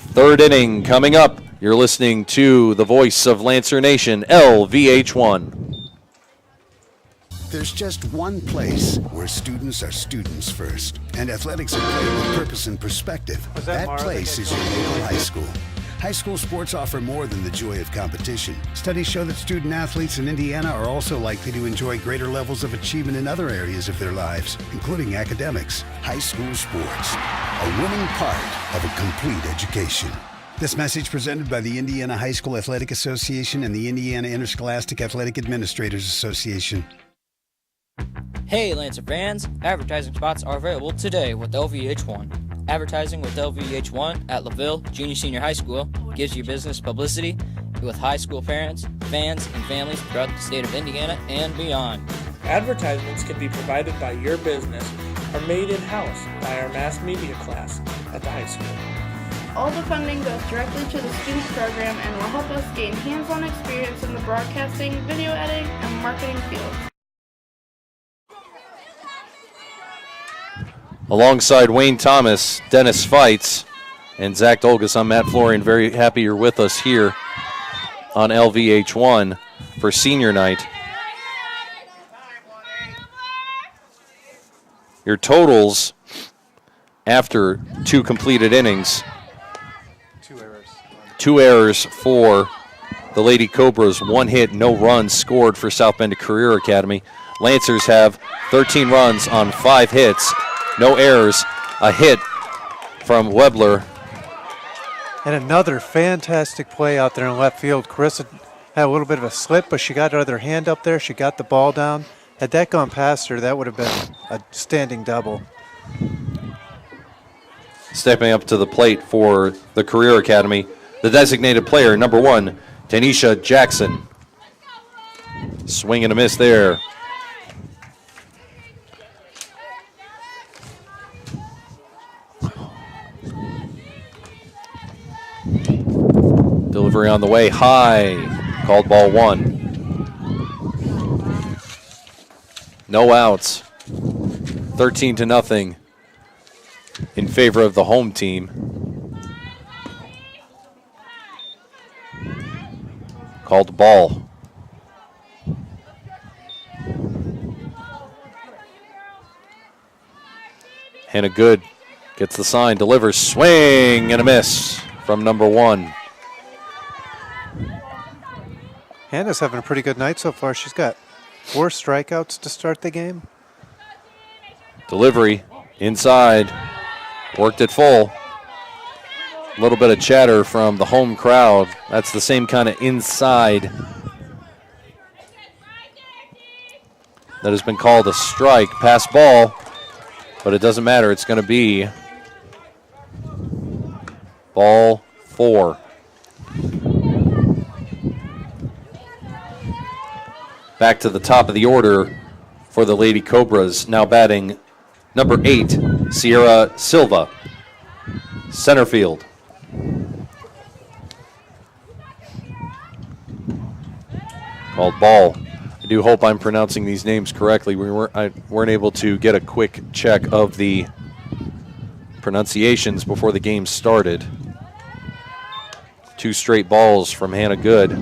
S2: 3rd inning coming up. You're listening to the Voice of Lancer Nation, LVH1.
S5: There's just one place where students are students first, and athletics are played with purpose and perspective. That place is your local high school. High school sports offer more than the joy of competition. Studies show that student athletes in Indiana are also likely to enjoy greater levels of achievement in other areas of their lives, including academics. High school sports, a winning part of a complete education. This message presented by the Indiana High School Athletic Association and the Indiana Interscholastic Athletic Administrators Association.
S11: Hey Lancer fans, advertising spots are available today with LVH1. Advertising with LVH1 at Laville Junior Senior High School gives you business publicity with high school parents, fans, and families throughout the state of Indiana and beyond.
S12: Advertisements can be provided by your business or made in-house by our mass media class at the high school.
S13: All the funding goes directly to the student program and will help us gain hands-on experience in the broadcasting, video editing, and marketing fields.
S2: Alongside Wayne Thomas, Dennis Fights, and Zach Dolgus, I'm Matt Florian. Very happy you're with us here on LVH1 for senior night. Your totals after 2 completed innings. 2 errors for the Lady Cobras. 1 hit, no runs scored for South Bend Career Academy. Lancers have 13 runs on 5 hits. No errors, a hit from Webler.
S3: And another fantastic play out there in left field. Karissa had a little bit of a slip, but she got her other hand up there. She got the ball down. Had that gone past her, that would have been a standing double.
S2: Stepping up to the plate for the Career Academy, the designated player, number 1, Tanisha Jackson. Swing and a miss there. Delivery on the way, high, called ball 1. No outs, 13-0 in favor of the home team. Called ball. Hannah Good gets the sign, delivers, swing and a miss from number 1.
S3: Hannah's having a pretty good night so far. She's got 4 strikeouts to start the game.
S2: Delivery inside, worked it full. A little bit of chatter from the home crowd. That's the same kind of inside that has been called a strike. Pass ball But it doesn't matter. It's going to be ball 4. Back to the top of the order for the Lady Cobras. Now batting number 8, Sierra Silva, center field. Called ball. I do hope I'm pronouncing these names correctly. I weren't able to get a quick check of the pronunciations before the game started. 2 straight balls from Hannah Good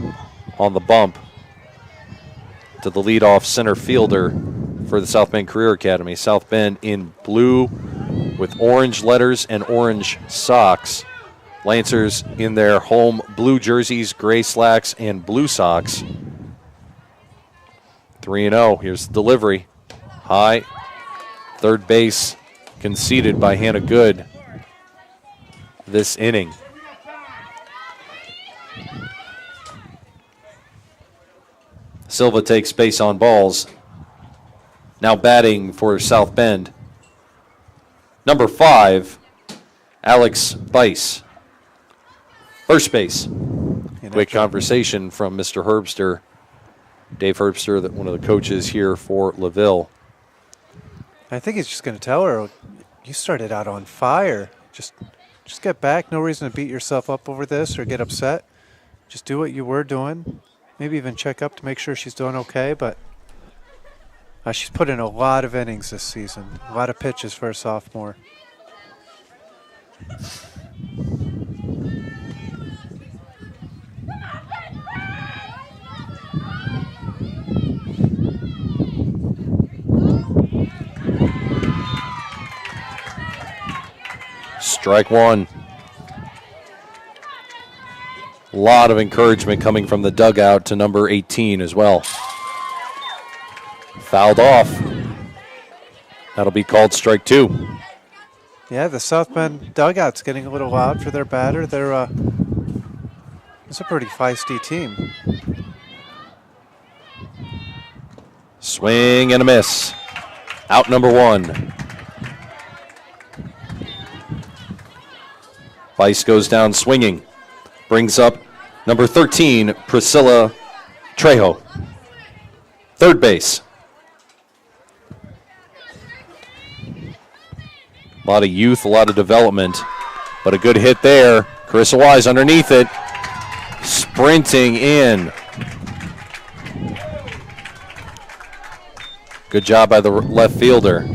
S2: on the bump to the leadoff center fielder for the South Bend Career Academy. South Bend in blue with orange letters and orange socks. Lancers in their home blue jerseys, gray slacks, and blue socks. 3-0. Here's the delivery. High. Third base conceded by Hannah Good this inning. Silva takes base on balls. Now batting for South Bend, number 5, Alex Bice. First base. Quick conversation from Mr. Herbster, Dave Herbster, one of the coaches here for Laville.
S3: I think he's just going to tell her, you started out on fire. Just get back. No reason to beat yourself up over this or get upset. Just do what you were doing. Maybe even check up to make sure she's doing okay. But she's put in a lot of innings this season. A lot of pitches for a sophomore.
S2: Strike one. A lot of encouragement coming from the dugout to number 18 as well. Fouled off. That'll be called strike 2.
S3: Yeah, the South Bend dugout's getting a little loud for their batter. It's a pretty feisty team.
S2: Swing and a miss. Out number 1. Vice goes down swinging. Brings up number 13, Priscilla Trejo. Third base. A lot of youth, a lot of development, but a good hit there. Karissa Wise underneath it. Sprinting in. Good job by the left fielder.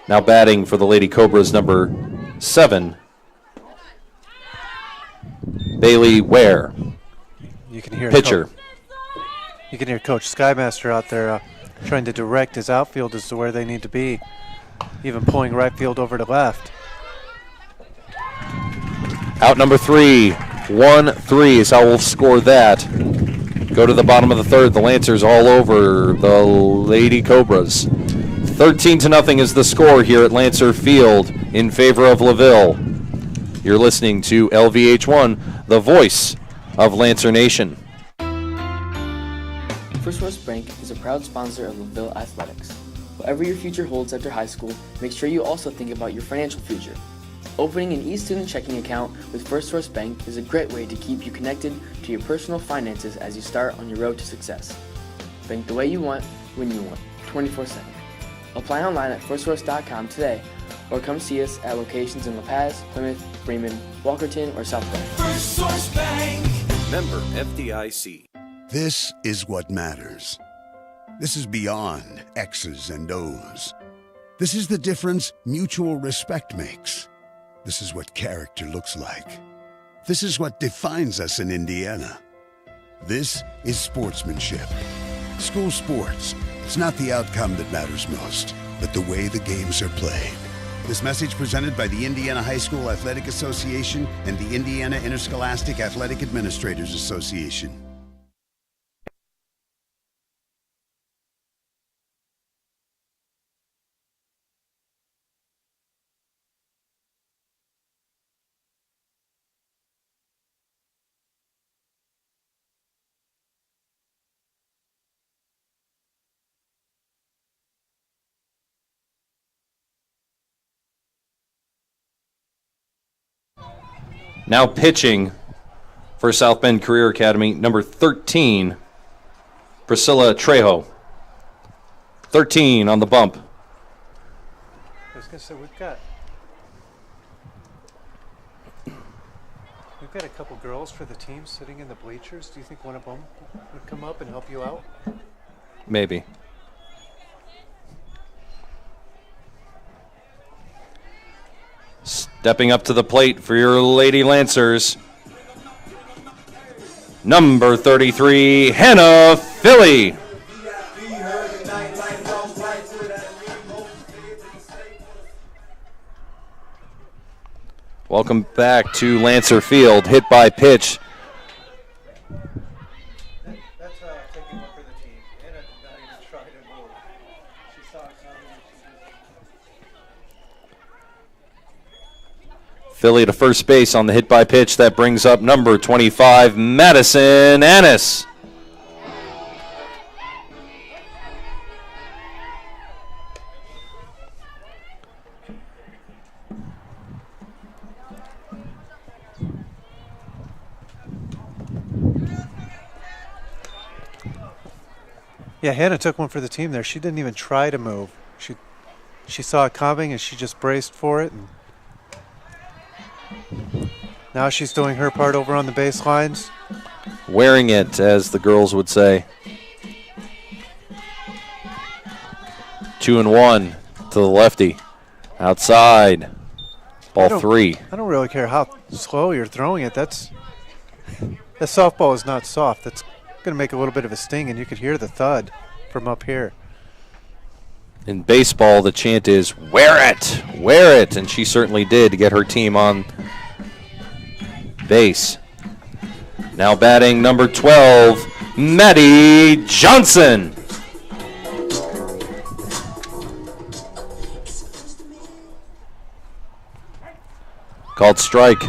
S2: Now batting for the Lady Cobras, number 7, Bailey Ware.
S3: You can hear
S2: pitcher.
S3: You can hear Coach Skymaster out there trying to direct his outfielders to where they need to be, even pulling right field over to left.
S2: Out number 3, 1-3 is how we'll score that. Go to the bottom of the third. The Lancers all over the Lady Cobras. 13-0 is the score here at Lancer Field in favor of Laville. You're listening to LVH1, the voice of Lancer Nation.
S8: First Source Bank is a proud sponsor of Laville Athletics. Whatever your future holds after high school, make sure you also think about your financial future. Opening an e-student checking account with First Source Bank is a great way to keep you connected to your personal finances as you start on your road to success. Bank the way you want, when you want, 24/7. Apply online at firstsource.com today, or come see us at locations in La Paz, Plymouth, Bremen, Walkerton, or South Bend.
S6: First Source Bank.
S10: Member FDIC.
S5: This is what matters. This is beyond X's and O's. This is the difference mutual respect makes. This is what character looks like. This is what defines us in Indiana. This is sportsmanship. School sports. It's not the outcome that matters most, but the way the games are played. This message presented by the Indiana High School Athletic Association and the Indiana Interscholastic Athletic Administrators Association.
S2: Now pitching for South Bend Career Academy, number 13, Priscilla Trejo. 13 on the bump.
S3: I was going to say, we've got a couple girls for the team sitting in the bleachers. Do you think one of them would come up and help you out?
S2: Maybe. Stepping up to the plate for your Lady Lancers, number 33, Hannah Philly. Welcome back to Lancer Field. Hit by pitch.
S3: That's taking one for the team. Anna did not even try to move. She saw it coming and she
S2: Philly to first base on the hit by pitch. That brings up number 25, Madison Annis.
S3: Yeah, Hannah took one for the team there. She didn't even try to move. She saw it coming and she just braced for it. And now she's doing her part over on the baselines.
S2: Wearing it, as the girls would say. 2-1 to the lefty. Outside. Ball 3.
S3: I don't really care how slow you're throwing it. That softball is not soft. That's going to make a little bit of a sting, and you could hear the thud from up here.
S2: In baseball, the chant is, wear it, wear it, and she certainly did to get her team on base. Now batting number 12, Maddie Johnson. Called strike.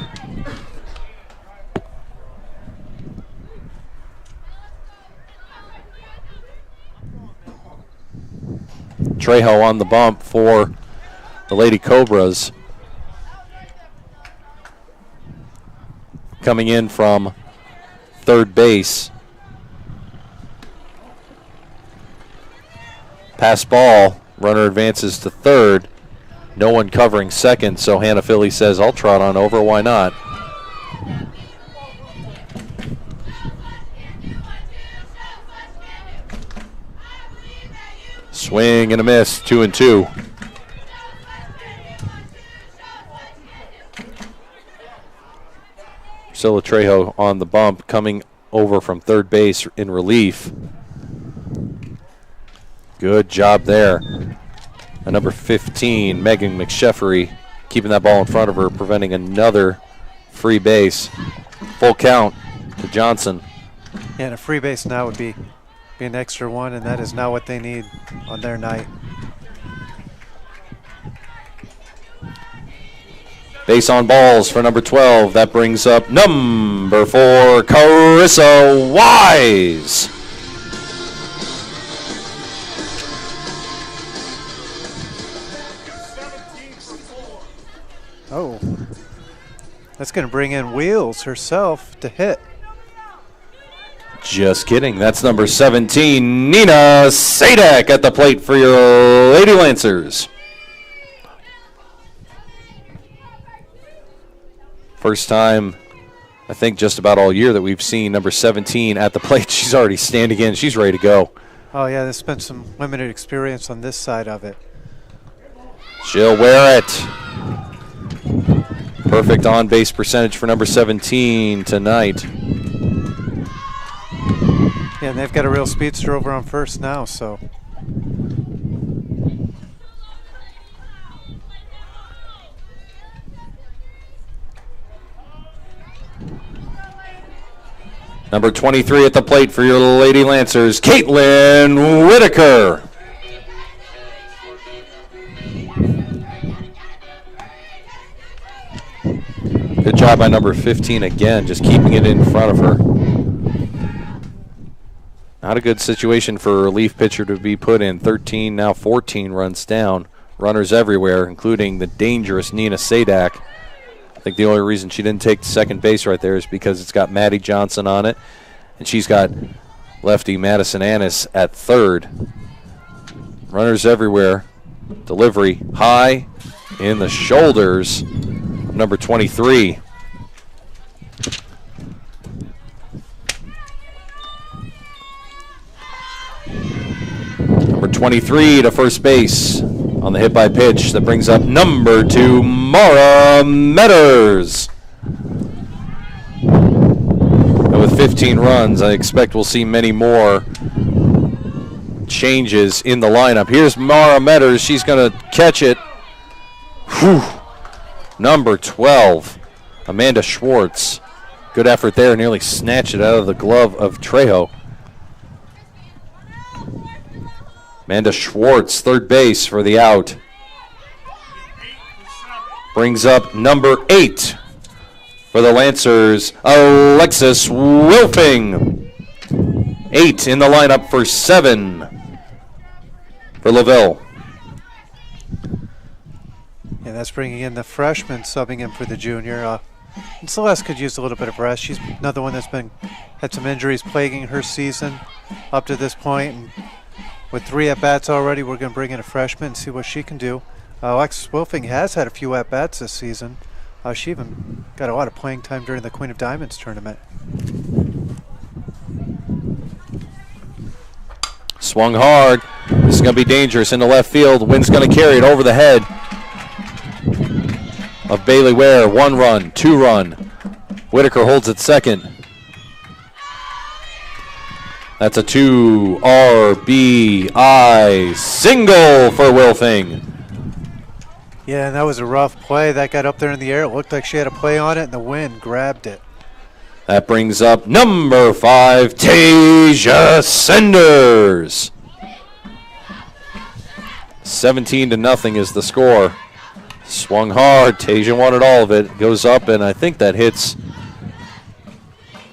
S2: Trejo on the bump for the Lady Cobras. Coming in from third base. Pass ball. Runner advances to third. No one covering second, so Hannah Philly says, I'll trot on over. Why not? Swing and a miss, 2-2. Priscilla Trejo on the bump, coming over from third base in relief. Good job there. And number 15, Megan McSheffery, keeping that ball in front of her, preventing another free base. Full count to Johnson.
S3: Yeah, and a free base now would be an extra one, and that is not what they need on their night.
S2: Base on balls for number 12. That brings up number 4, Karissa Wise.
S3: Oh, that's going to bring in Wheels herself to hit.
S2: Just kidding. That's number 17, Nina Sadek at the plate for your Lady Lancers. First time, I think, just about all year that we've seen number 17 at the plate. She's already standing in. She's ready to go.
S3: Oh, yeah, there's been some limited experience on this side of it.
S2: She'll wear it. Perfect on-base percentage for number 17 tonight.
S3: Yeah, and they've got a real speedster over on first now, so.
S2: Number 23 at the plate for your Lady Lancers, Kaitlyn Whitaker. Good job by number 15 again, just keeping it in front of her. Not a good situation for a relief pitcher to be put in. 13, now 14 runs down. Runners everywhere, including the dangerous Nina Sadak. think the only reason she didn't take second base right there is because it's got Maddie Johnson on it, and she's got lefty Madison Annis at third. Runners everywhere. Delivery high in the shoulders of number 23. Number 23 to first base on the hit by pitch. That brings up number 2, Mara Metters. And with 15 runs, I expect we'll see many more changes in the lineup. Here's Mara Metters. She's going to catch it. Whew. Number 12, Amanda Schwartz. Good effort there. Nearly snatched it out of the glove of Trejo. Amanda Schwartz, third base for the out. Brings up number 8 for the Lancers, Alexis Wilfing. 8 in the lineup for 7 for Laville.
S3: And that's bringing in the freshman, subbing in for the junior. And Celeste could use a little bit of rest. She's another one that's had some injuries plaguing her season up to this point. And with 3 at-bats already, we're going to bring in a freshman and see what she can do. Alexis Wilfing has had a few at-bats this season. She even got a lot of playing time during the Queen of Diamonds tournament.
S2: Swung hard. This is going to be dangerous into left field. Wind's going to carry it over the head of Bailey Ware. 1 run, 2 run. Whitaker holds it second. That's a 2 RBI single for Wilfing.
S3: Yeah, and that was a rough play. That got up there in the air. It looked like she had a play on it, and the wind grabbed it.
S2: That brings up number 5, Taesha Senders. 17-0 is the score. Swung hard. Taesha wanted all of it. Goes up, and I think that hits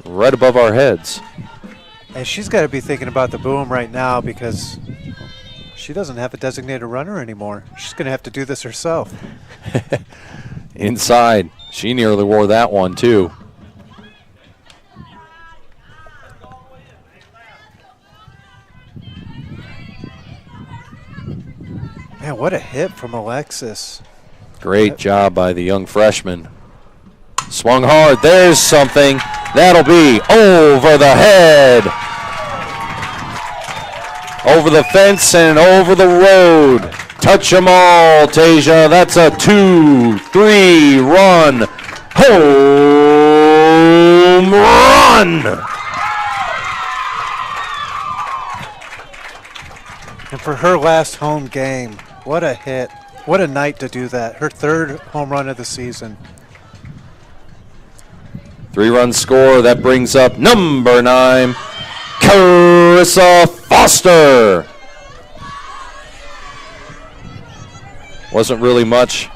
S2: right above our heads.
S3: And she's got to be thinking about the boom right now because she doesn't have a designated runner anymore. She's going to have to do this herself.
S2: Inside. She nearly wore that one, too.
S3: Man, what a hit from Alexis.
S2: Great job by the young freshman. Swung hard. There's something. That'll be over the head. Over the fence and over the road. Touch 'em all, Taesha. That's a 2-3 run. Home run.
S3: And for her last home game, what a hit. What a night to do that. Her 3rd home run of the season.
S2: 3-run score. That brings up number 9, Karissa Foster. Wasn't really much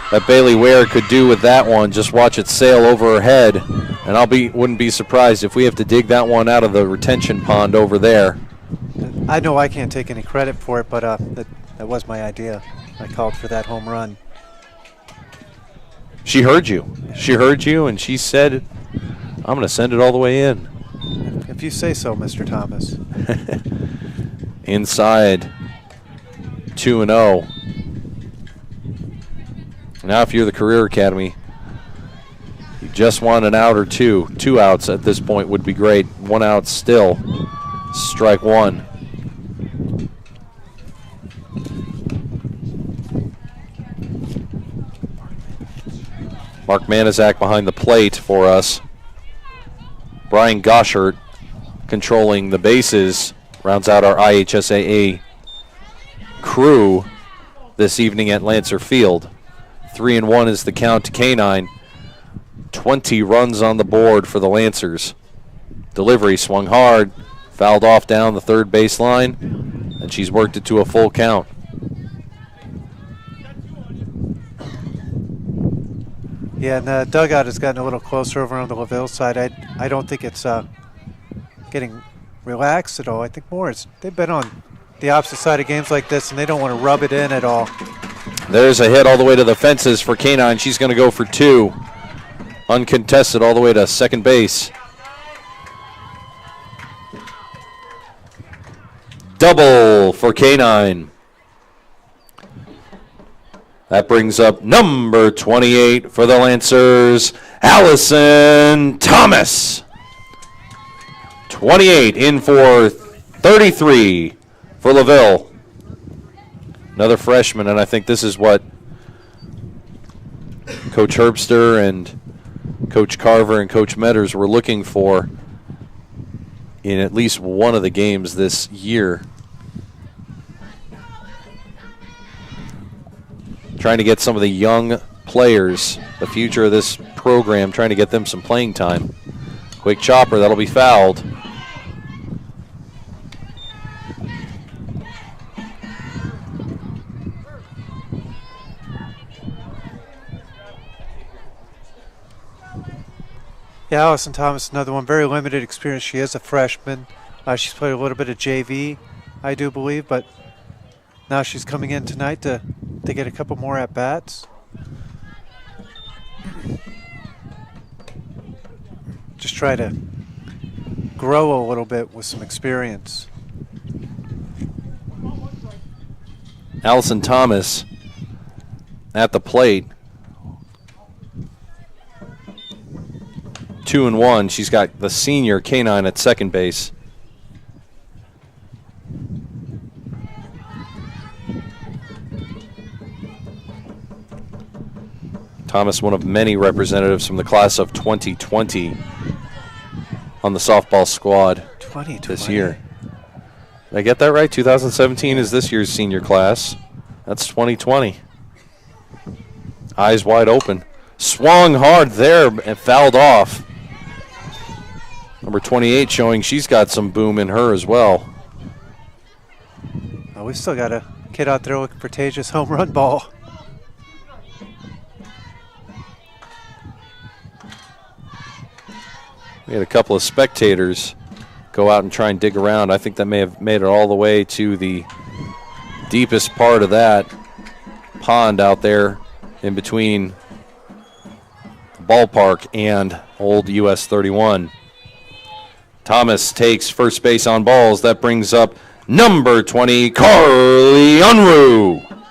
S2: that Bailey Ware could do with that one. Just watch it sail over her head. And wouldn't be surprised if we have to dig that one out of the retention pond over there.
S3: I know I can't take any credit for it, but that was my idea. I called for that home run.
S2: She heard you. She heard you, and she said, I'm going to send it all the way in.
S3: If you say so, Mr. Thomas.
S2: Inside, 2-0. Now if you're the Career Academy, you just want an out or 2. 2 outs at this point would be great. 1 out still. Strike 1. Mark Manizak behind the plate for us. Brian Goshert controlling the bases. Rounds out our IHSAA crew this evening at Lancer Field. 3-1 is the count to K9. 20 runs on the board for the Lancers. Delivery swung hard, fouled off down the third baseline, and she's worked it to a full count.
S3: Yeah, and the dugout has gotten a little closer over on the Laville side. I don't think it's getting relaxed at all. I think more is they've been on the opposite side of games like this, and they don't want to rub it in at all.
S2: There's a hit all the way to the fences for K9. She's going to go for 2. Uncontested all the way to second base. Double for K9. That brings up number 28 for the Lancers, Allison Thomas. 28 in for 33 for Laville. Another freshman, and I think this is what Coach Herbster and Coach Carver and Coach Metters were looking for in at least one of the games this year. Trying to get some of the young players, the future of this program, trying to get them some playing time. Quick chopper, that'll be fouled.
S3: Yeah, Allison Thomas, another one, very limited experience. She is a freshman. She's played a little bit of JV, I do believe, but now she's coming in tonight to get a couple more at-bats. Just try to grow a little bit with some experience.
S2: Allison Thomas at the plate. 2-1. She's got the senior K9 at second base. Thomas, one of many representatives from the class of 2020 on the softball squad this year. Did I get that right? 2017 is this year's senior class. That's 2020. Eyes wide open. Swung hard there and fouled off. Number 28 showing she's got some boom in her as well.
S3: Oh, we still got a kid out there looking for Taesha's home run ball.
S2: We had a couple of spectators go out and try and dig around. I think that may have made it all the way to the deepest part of that pond out there in between the ballpark and old US 31. Thomas takes first base on balls. That brings up number 20, Carly Unruh.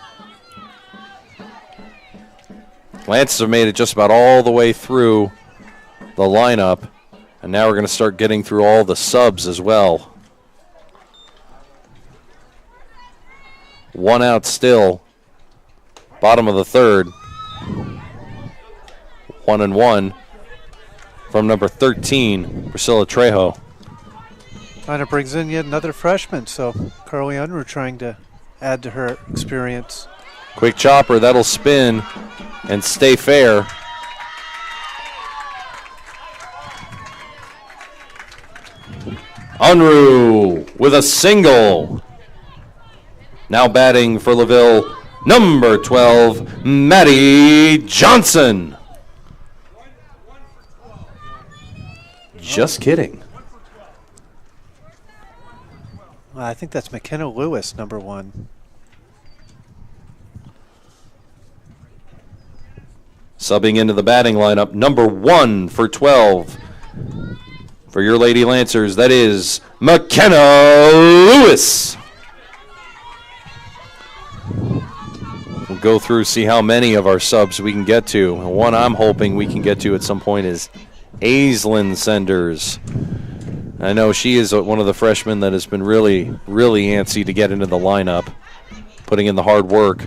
S2: Lancers have made it just about all the way through the lineup. And now we're going to start getting through all the subs as well. 1 out still. Bottom of the third. 1-1 from number 13, Priscilla Trejo.
S3: Kind of brings in yet another freshman, so Carly Unruh trying to add to her experience.
S2: Quick chopper, that'll spin and stay fair. Unruh with a single. Now batting for Laville, number 12, Maddie Johnson. Just kidding.
S3: Well, I think that's McKenna Lewis, number 1.
S2: Subbing into the batting lineup, number 1 for 12. For your Lady Lancers, that is McKenna Lewis. We'll go through, see how many of our subs we can get to. One I'm hoping we can get to at some point is Taesha Senders. I know she is one of the freshmen that has been really, really antsy to get into the lineup, putting in the hard work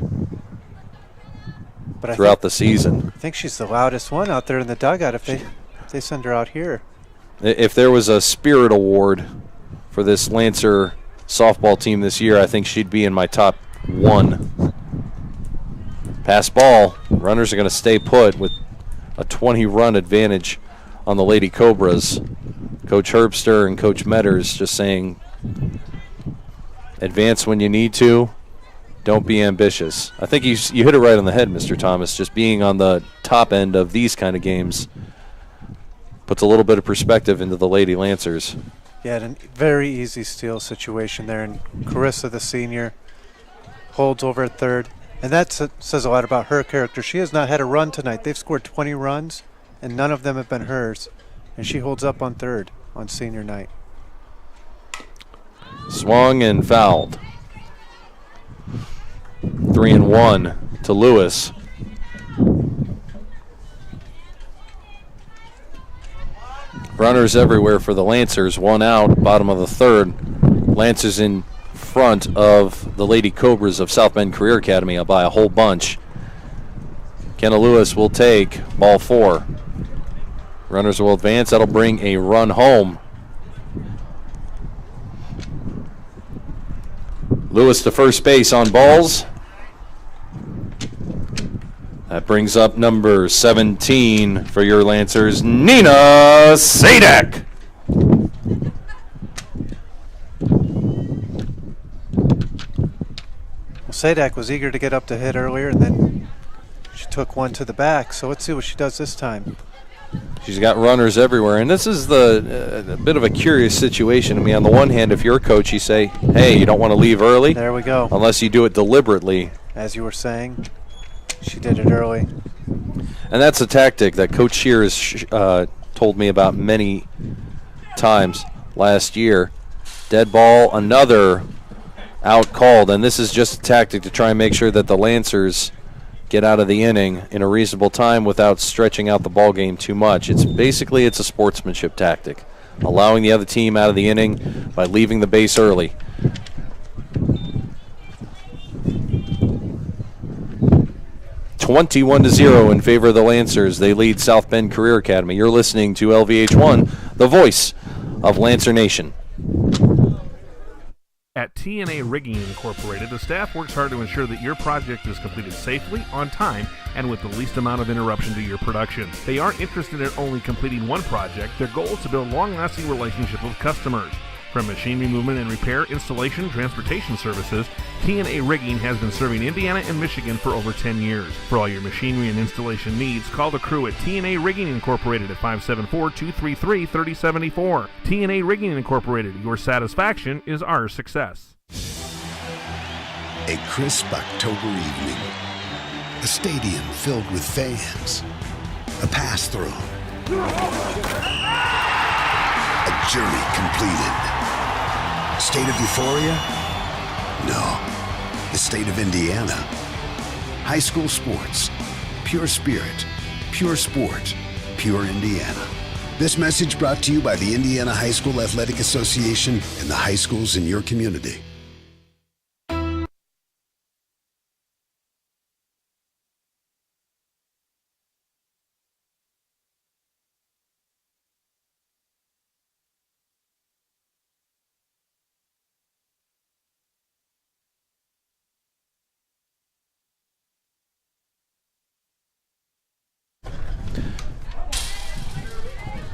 S2: throughout the season.
S3: I think she's the loudest one out there in the dugout if they send her out here.
S2: If there was a spirit award for this Lancer softball team this year, I think she'd be in my top 1. Pass ball. Runners are going to stay put with a 20-run advantage on the Lady Cobras. Coach Herbster and Coach Metters just saying, advance when you need to. Don't be ambitious. I think you hit it right on the head, Mr. Thomas. Just being on the top end of these kind of games puts a little bit of perspective into the Lady Lancers.
S3: Yeah, a very easy steal situation there. And Karissa, the senior, holds over at third. And that says a lot about her character. She has not had a run tonight. They've scored 20 runs, and none of them have been hers. And she holds up on third on senior night.
S2: Swung and fouled. 3-1 to Lewis. Runners everywhere for the Lancers. One out, bottom of the third. Lancers in front of the Lady Cobras of South Bend Career Academy by a whole bunch. Kenna Lewis will take ball 4. Runners will advance. That'll bring a run home. Lewis to first base on balls. That brings up number 17 for your Lancers, Nina Sadek.
S3: Sadek was eager to get up to hit earlier, and then she took one to the back. So let's see what she does this time.
S2: She's got runners everywhere, and this is a bit of a curious situation. I mean, on the one hand, if you're a coach, you say, hey, you don't want to leave early.
S3: There we go.
S2: Unless you do it deliberately.
S3: As you were saying, she did it early.
S2: And that's a tactic that Coach Shears told me about many times last year. Dead ball, another out called, and this is just a tactic to try and make sure that the Lancers get out of the inning in a reasonable time without stretching out the ball game too much. It's a sportsmanship tactic, allowing the other team out of the inning by leaving the base early. $21-0 in favor of the Lancers. They lead South Bend Career Academy. You're listening to LVH1, the voice of Lancer Nation.
S4: At TNA Rigging Incorporated, the staff works hard to ensure that your project is completed safely, on time, and with the least amount of interruption to your production. They aren't interested in only completing one project. Their goal is to build long-lasting relationships with customers. From machinery movement and repair, installation, transportation services, TNA Rigging has been serving Indiana and Michigan for over 10 years. For all your machinery and installation needs, call the crew at TNA Rigging Incorporated at 574-233-3074. TNA Rigging Incorporated, your satisfaction is our success.
S5: A crisp October evening. A stadium filled with fans. A pass-through. A journey completed. State of euphoria? No. The state of Indiana. High school sports. Pure spirit. Pure sport. Pure Indiana. This message brought to you by the Indiana High School Athletic Association and the high schools in your community.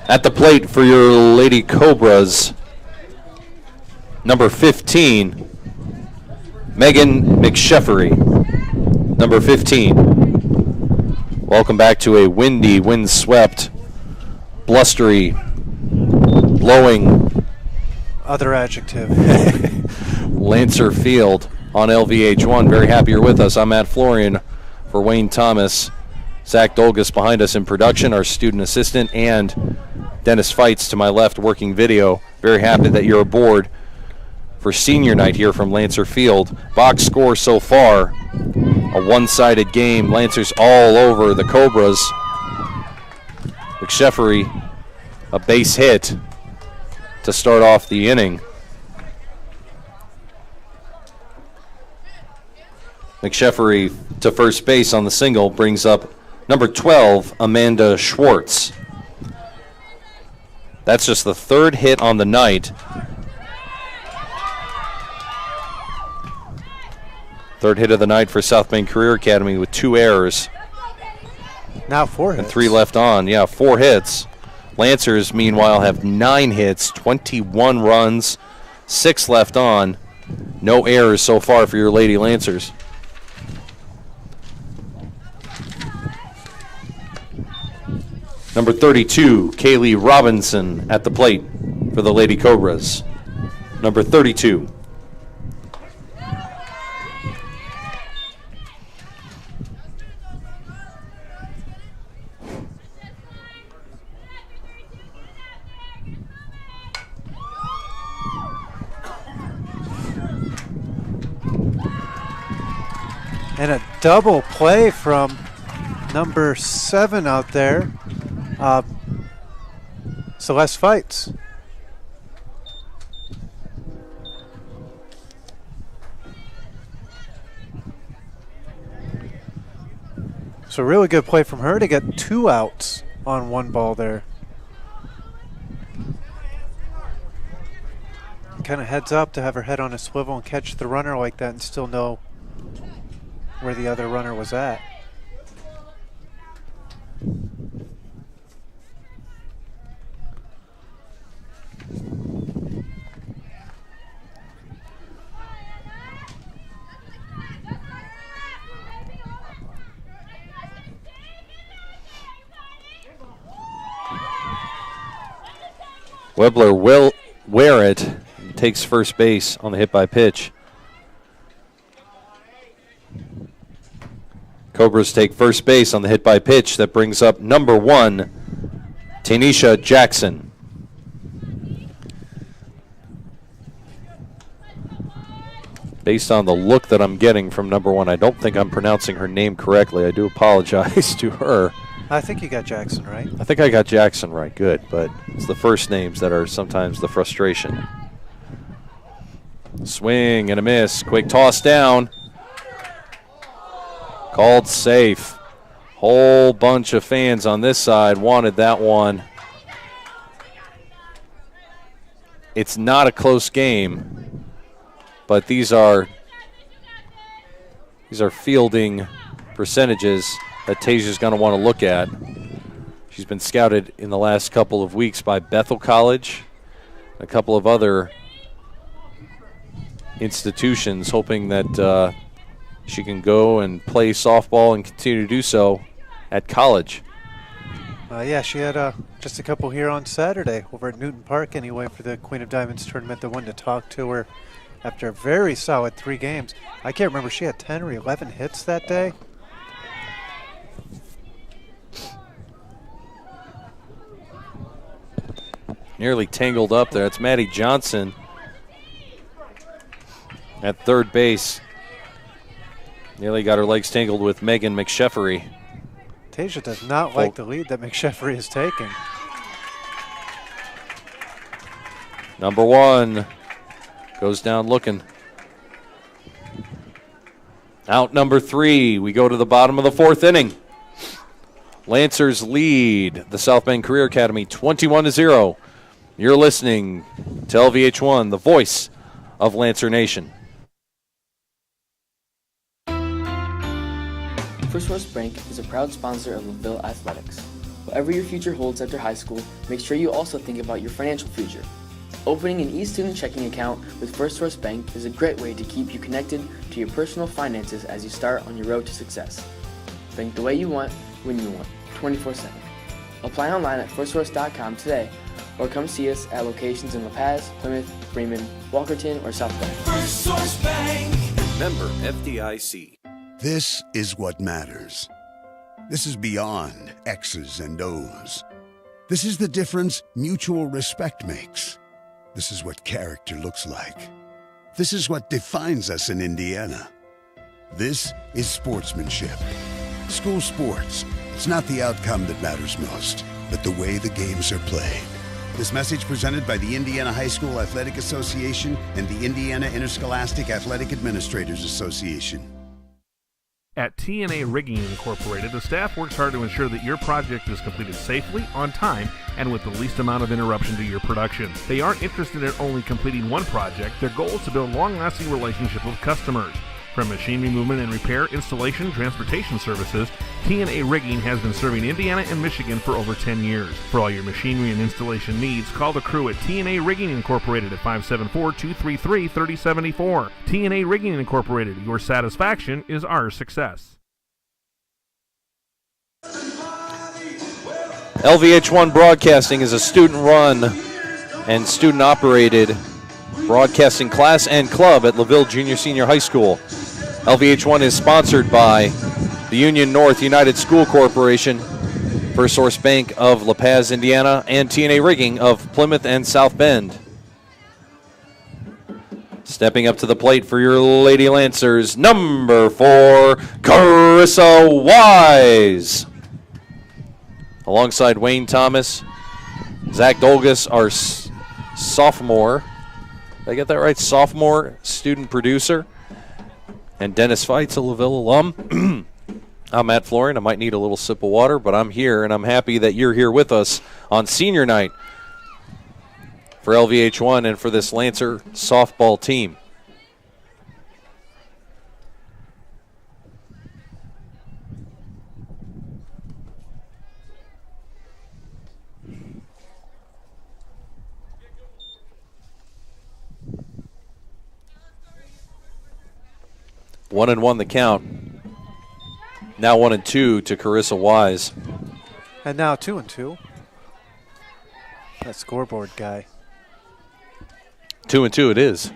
S2: At the plate for your Lady Cobras, number 15, Megan McSheffery. Number 15. Welcome back to a windy, windswept, blustery, blowing.
S3: Other adjective.
S2: Lancer Field on LVH1. Very happy you're with us. I'm Matt Florian for Wayne Thomas. Zach Dolgus behind us in production, our student assistant, and Dennis Feitz to my left working video. Very happy that you're aboard for senior night here from Lancer Field. Box score so far, a one-sided game. Lancers all over the Cobras. McSheffery, a base hit to start off the inning. McSheffery to first base on the single brings up number 12, Amanda Schwartz. That's just the third hit on the night. Third hit of the night for South Bend Career Academy with 2 errors.
S3: Now 4 hits.
S2: And 3 left on. Yeah, 4 hits. Lancers, meanwhile, have 9 hits, 21 runs, 6 left on. No errors so far for your Lady Lancers. Number 32, Kaylee Robinson at the plate for the Lady Cobras. Number 32.
S3: And a double play from number 7 out there, Celeste Fights. So really good play from her to get 2 outs on 1 ball there. Kind of heads up to have her head on a swivel and catch the runner like that and still know where the other runner was at.
S2: Webler will wear it. Takes first base on the hit by pitch. Cobras take first base on the hit by pitch. That brings up number 1, Tanisha Jackson. Based on the look that I'm getting from number 1, I don't think I'm pronouncing her name correctly. I do apologize to her.
S3: I think you got Jackson right.
S2: I think I got Jackson right, good, but it's the first names that are sometimes the frustration. Swing and a miss, quick toss down. Called safe. Whole bunch of fans on this side wanted that one. It's not a close game, but these are fielding percentages that Taesia's going to want to look at. She's been scouted in the last couple of weeks by Bethel College, a couple of other institutions, hoping that she can go and play softball and continue to do so at college.
S3: Yeah, she had just a couple here on Saturday over at Newton Park anyway for the Queen of Diamonds tournament. The one to talk to her after a very solid 3 games. I can't remember, she had 10 or 11 hits that day.
S2: Nearly tangled up there. It's Maddie Johnson at third base. Nearly got her legs tangled with Megan McSheffery.
S3: Taesha does not like the lead that McSheffery is taking.
S2: Number 1 goes down looking. Out number 3. We go to the bottom of the 4th inning. Lancers lead the South Bend Career Academy 21-0. You're listening to LVH1, the voice of Lancer Nation.
S8: First Source Bank is a proud sponsor of Laville Athletics. Whatever your future holds after high school, make sure you also think about your financial future. Opening an e-student checking account with First Source Bank is a great way to keep you connected to your personal finances as you start on your road to success. Bank the way you want, when you want, 24/7. Apply online at firstsource.com today, or come see us at locations in La Paz, Plymouth, Bremen, Walkerton, or South Bend.
S6: First Source Bank.
S10: Member FDIC.
S5: This is what matters. This is beyond X's and O's. This is the difference mutual respect makes. This is what character looks like. This is what defines us in Indiana. This is sportsmanship. School sports, it's not the outcome that matters most, but the way the games are played. This message presented by the Indiana High School Athletic Association and the Indiana Interscholastic Athletic Administrators Association.
S4: At TNA Rigging Incorporated, the staff works hard to ensure that your project is completed safely, on time, and with the least amount of interruption to your production. They aren't interested in only completing one project. Their goal is to build long-lasting relationships with customers. From machinery movement and repair, installation, transportation services, TNA Rigging has been serving Indiana and Michigan for over 10 years. For all your machinery and installation needs, call the crew at TNA Rigging Incorporated at 574-233-3074. TNA Rigging Incorporated, your satisfaction is our success.
S2: LVH1 Broadcasting is a student-run and student-operated broadcasting class and club at Laville Junior Senior High School. LVH1 is sponsored by the Union North United School Corporation, First Source Bank of La Paz, Indiana, and TNA Rigging of Plymouth and South Bend. Stepping up to the plate for your Lady Lancers, number 4, Karissa Wise. Alongside Wayne Thomas, Zach Dolgus, our sophomore. Did I get that right? Sophomore student producer. And Dennis Feitz, a Laville alum. I'm Matt Florian. I might need a little sip of water, but I'm here, and I'm happy that you're here with us on senior night for LVH1 and for this Lancer softball team. One and one the count. Now 1-2 to Karissa Wise.
S3: And now 2-2. That scoreboard guy.
S2: 2-2 it is.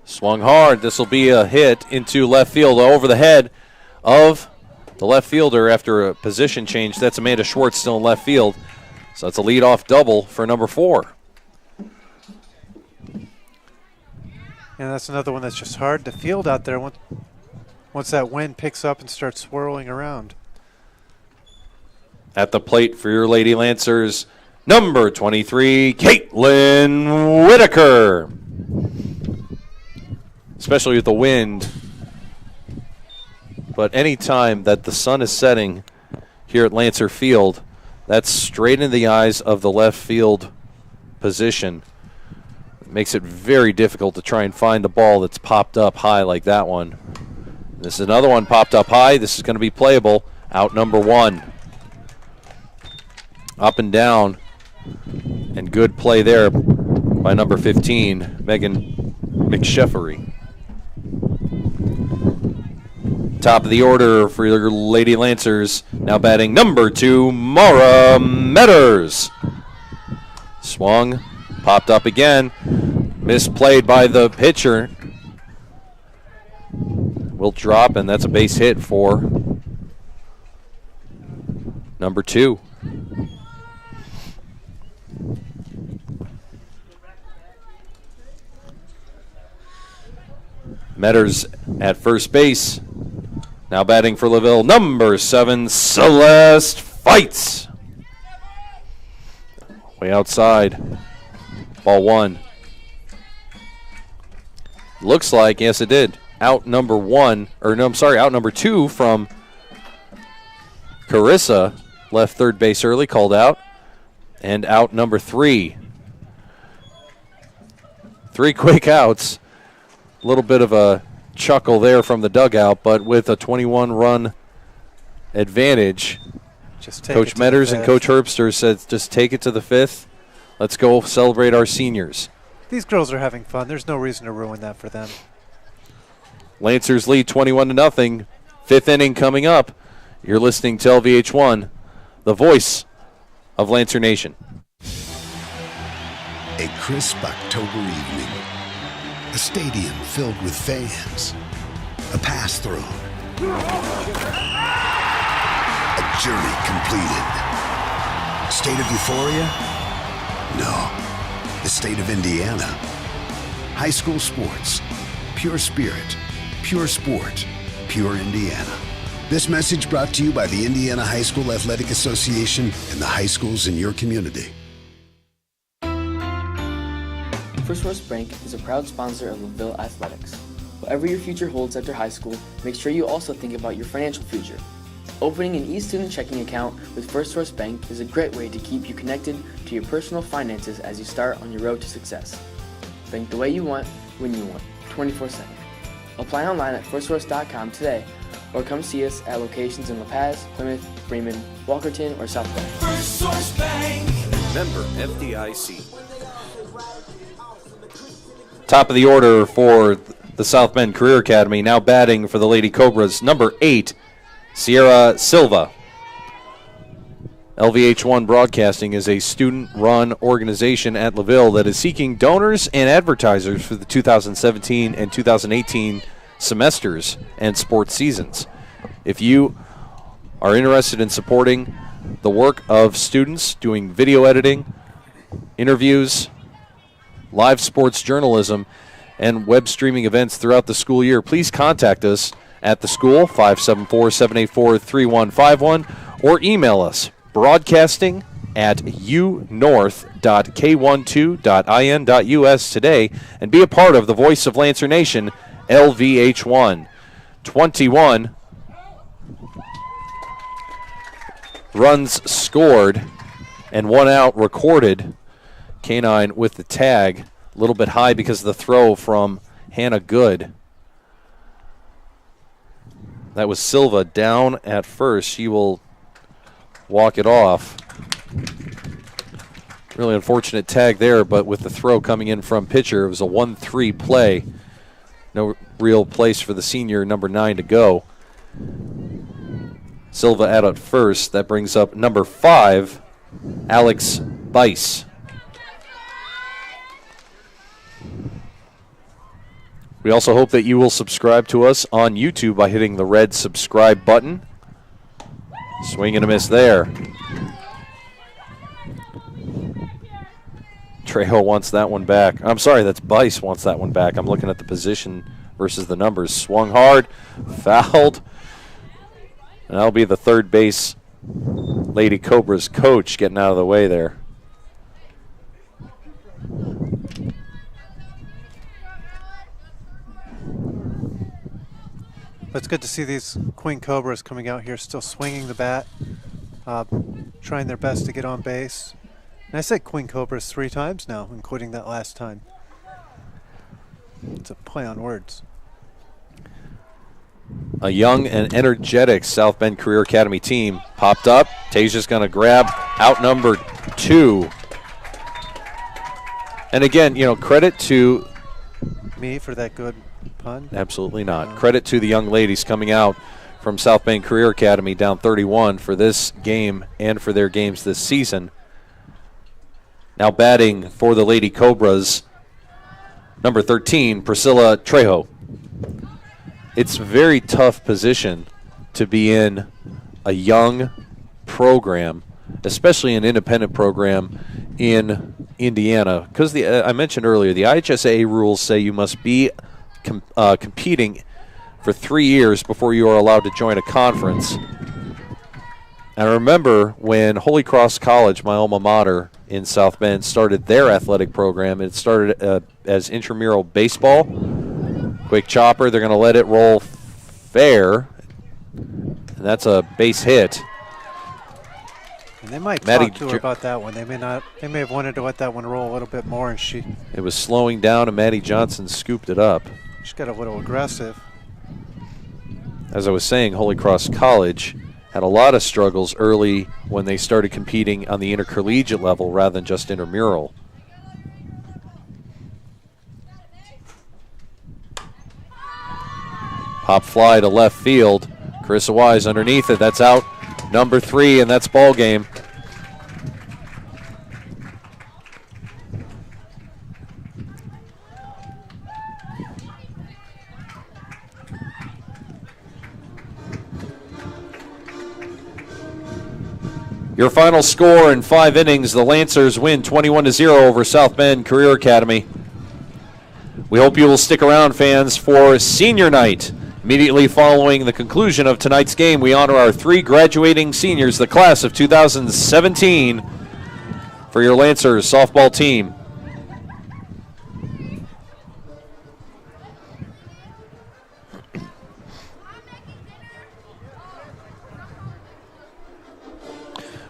S2: Swung hard. This will be a hit into left field over the head of the left fielder after a position change. That's Amanda Schwartz still in left field. So that's a leadoff double for number 4.
S3: And that's another one that's just hard to field out there once that wind picks up and starts swirling around.
S2: At the plate for your Lady Lancers, number 23, Kaitlyn Whitaker. Especially with the wind. But any time that the sun is setting here at Lancer Field, that's straight in the eyes of the left field position. It makes it very difficult to try and find the ball that's popped up high like that one. This is another one popped up high. This is going to be playable. Out number 1. Up and down. And good play there by number 15, Megan McSheffery. Top of the order for your Lady Lancers. Now batting number 2, Mara Metters. Swung. Popped up again. Misplayed by the pitcher. Will drop, and that's a base hit for number 2. Metters at first base. Now batting for Laville, number 7, Celeste Feitz. Way outside. Ball 1. Looks like, yes it did. Out number 1, or no, I'm sorry, out number 2 from Karissa, left third base early, called out. And out number 3. 3 quick outs. A little bit of a chuckle there from the dugout, but with a 21-run advantage, Coach Metters and Coach Herbster said, just take it to the 5th. Let's go celebrate our seniors.
S3: These girls are having fun. There's no reason to ruin that for them.
S2: Lancers lead 21-0. 5th inning coming up. You're listening to LVH1, the voice of Lancer Nation.
S5: A crisp October evening. A stadium filled with fans. A pass thrown. A journey completed. State of euphoria? No. The state of Indiana. High school sports. Pure spirit. Pure sport. Pure Indiana. This message brought to you by the Indiana High School Athletic Association and the high schools in your community.
S8: First Source Bank is a proud sponsor of Laville Athletics. Whatever your future holds after high school, make sure you also think about your financial future. Opening an e-student checking account with First Source Bank is a great way to keep you connected to your personal finances as you start on your road to success. Bank the way you want, when you want, 24/7. Apply online at firstsource.com today, or come see us at locations in La Paz, Plymouth, Freeman, Walkerton, or South Bend.
S6: First Source Bank.
S10: Member FDIC.
S2: Top of the order for the South Bend Career Academy. Now batting for the Lady Cobras, number 8, Sierra Silva. LVH1 Broadcasting is a student-run organization at Laville that is seeking donors and advertisers for the 2017 and 2018 semesters and sports seasons. If you are interested in supporting the work of students doing video editing, interviews, live sports journalism, and web streaming events throughout the school year, please contact us at the school, 574-784-3151, or email us, broadcasting@unorth.k12.in.us today, and be a part of the Voice of Lancer Nation, LVH1. 21 runs scored and 1 out recorded. K9 with the tag, a little bit high because of the throw from Hannah Good. That was Silva down at first. She will walk it off. Really unfortunate tag there, but with the throw coming in from pitcher, it was a 1-3 play. No real place for the senior number 9 to go. Silva out at first. That brings up number 5, Alex Bice. We also hope that you will subscribe to us on YouTube by hitting the red subscribe button. Swing and a miss there. Trejo wants that one back. I'm sorry, that's Bice wants that one back. I'm looking at the position versus the numbers. Swung hard, fouled. And that'll be the third base Lady Cobras coach getting out of the way there.
S3: But it's good to see these Queen Cobras coming out here still swinging the bat, trying their best to get on base. And I said Queen Cobras 3 times now, including that last time. It's a play on words.
S2: A young and energetic South Bend Career Academy team popped up. Taysha's going to grab out number 2. And again, you know, credit to
S3: me for that good pun.
S2: Absolutely not. Credit to the young ladies coming out from South Bend Career Academy down 31 for this game and for their games this season. Now batting for the Lady Cobras, number 13, Priscilla Trejo. It's a very tough position to be in a young program, especially an independent program in Indiana, because I mentioned earlier, the IHSAA rules say you must be competing for 3 years before you are allowed to join a conference. And I remember when Holy Cross College, my alma mater in South Bend, started their athletic program. It started as intramural baseball. Quick chopper, they're going to let it roll fair. And that's a base hit.
S3: And they might talk to her about that one. They may not. They may have wanted to let that one roll a little bit more, and
S2: it was slowing down, and Maddie Johnson scooped it up.
S3: She got a little aggressive.
S2: As I was saying, Holy Cross College had a lot of struggles early when they started competing on the intercollegiate level rather than just intramural. Pop fly to left field. Karissa Wise underneath it. That's out number 3, and that's ball game. Your final score in 5 innings, the Lancers win 21-0 over South Bend Career Academy. We hope you will stick around, fans, for senior night. Immediately following the conclusion of tonight's game, we honor our 3 graduating seniors, the class of 2017, for your Lancers softball team.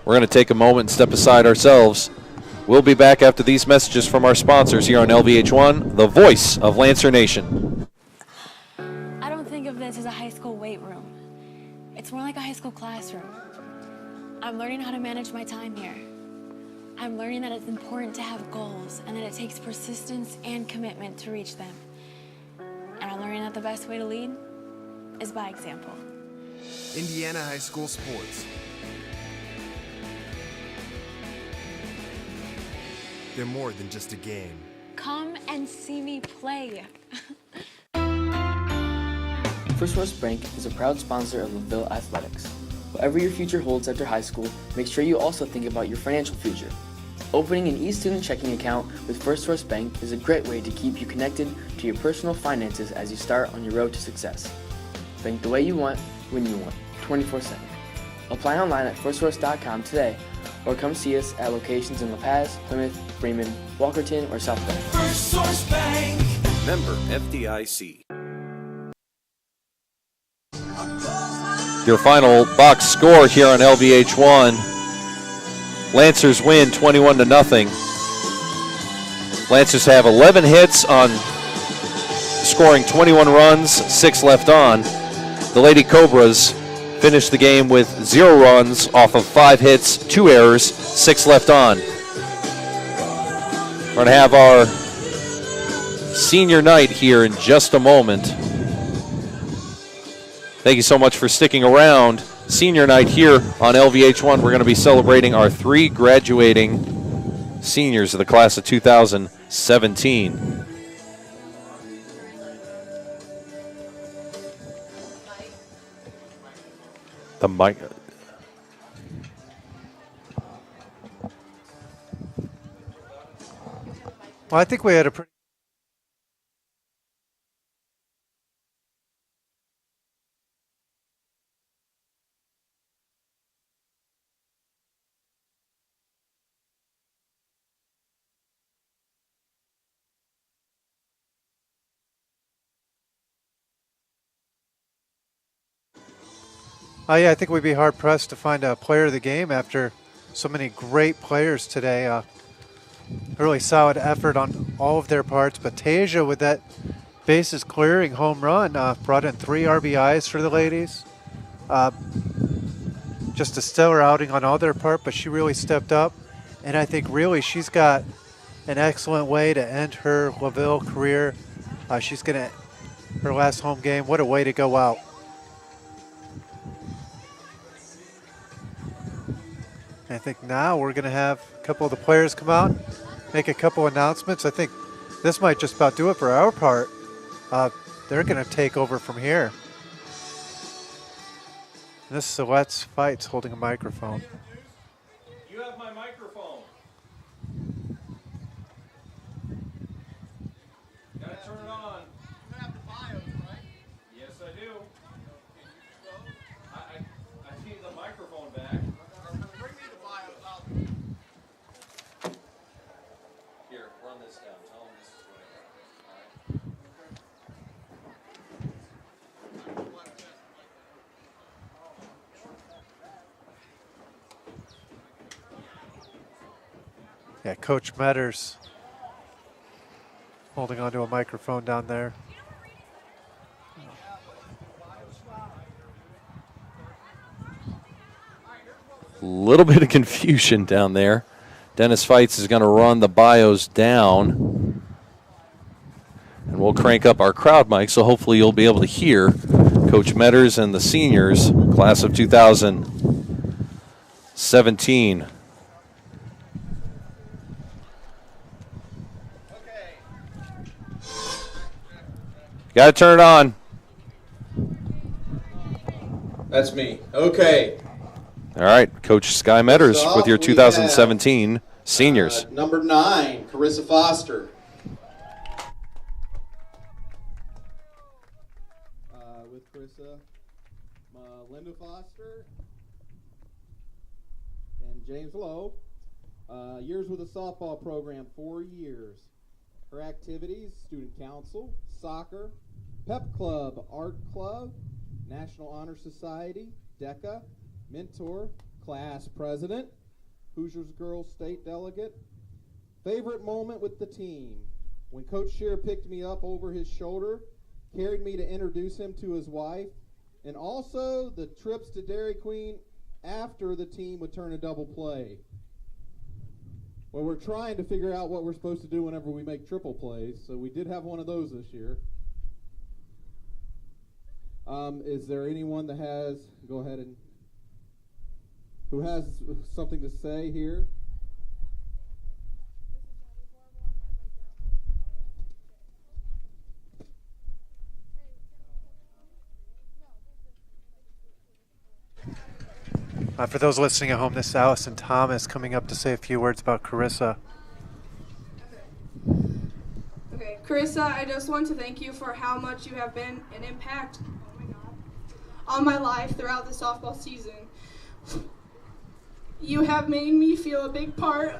S2: We're going to take a moment and step aside ourselves. We'll be back after these messages from our sponsors here on LVH1, the voice of Lancer Nation.
S7: I don't think of this as a high school weight room. It's more like a high school classroom. I'm learning how to manage my time here. I'm learning that it's important to have goals and that it takes persistence and commitment to reach them. And I'm learning that the best way to lead is by example.
S6: Indiana High School Sports. They're more than just a game.
S7: Come and see me play.
S8: First Source Bank is a proud sponsor of Laville Athletics. Whatever your future holds after high school, make sure you also think about your financial future. Opening an e-student checking account with First Source Bank is a great way to keep you connected to your personal finances as you start on your road to success. Bank the way you want, when you want, 24/7. Apply online at firstsource.com today, or come see us at locations in La Paz, Plymouth, Bremen, Walkerton, or South Bend.
S14: First Source Bank.
S10: Member FDIC.
S2: Your final box score here on LVH1. Lancers win 21-0. Lancers have 11 hits on scoring 21 runs, 6 left on. The Lady Cobras finished the game with 0 runs off of 5 hits, 2 errors, 6 left on. We're going to have our senior night here in just a moment. Thank you so much for sticking around. Senior night here on LVH1. We're going to be celebrating our 3 graduating seniors of the class of 2017. The mic.
S3: Well, I think we had a pretty. Oh, yeah, I think we'd be hard-pressed to find a player of the game after so many great players today. Really solid effort on all of their parts. But Taesha, with that bases-clearing home run, brought in 3 RBIs for the ladies. Just a stellar outing on all their part, but she really stepped up. And I think really she's got an excellent way to end her Laville career. She's going to, her last home game, what a way to go out. I think now we're going to have a couple of the players come out, make a couple announcements. I think this might just about do it for our part. They're going to take over from here. And this is Celeste Fights holding a microphone.
S2: You have my microphone. Gotta turn it on.
S14: You have the bios, right?
S2: Yes, I do. I need the microphone back.
S14: Bring me the bios out.
S2: Here, run this down. Tell them this is what I got. All right.
S3: Yeah, Coach Metters holding onto a microphone down there.
S2: A little bit of confusion down there. Dennis Fights is going to run the bios down. And we'll crank up our crowd mic, so hopefully you'll be able to hear Coach Metters and the seniors, class of 2017. Got to turn it on.
S15: That's me. Okay.
S2: All right, Coach Sky Metters
S15: First
S2: with your
S15: off, we
S2: 2017 seniors.
S15: Number 9, Karissa Foster. With Karissa, Linda Foster, and James Lowe. Years with the softball program, 4 years. Her activities, student council, soccer, pep club, art club, National Honor Society, DECA, mentor, class president, Hoosiers Girls State Delegate. Favorite moment with the team, when Coach Shear picked me up over his shoulder, carried me to introduce him to his wife, and also the trips to Dairy Queen after the team would turn a double play. Well, we're trying to figure out what we're supposed to do whenever we make triple plays, so we did have one of those this year. Is there anyone that has, go ahead and, who has something to say here?
S3: For those listening at home, this is Allison Thomas coming up to say a few words about Karissa.
S13: Okay, Karissa, I just want to thank you for how much you have been an impact on my life throughout the softball season. You have made me feel a big part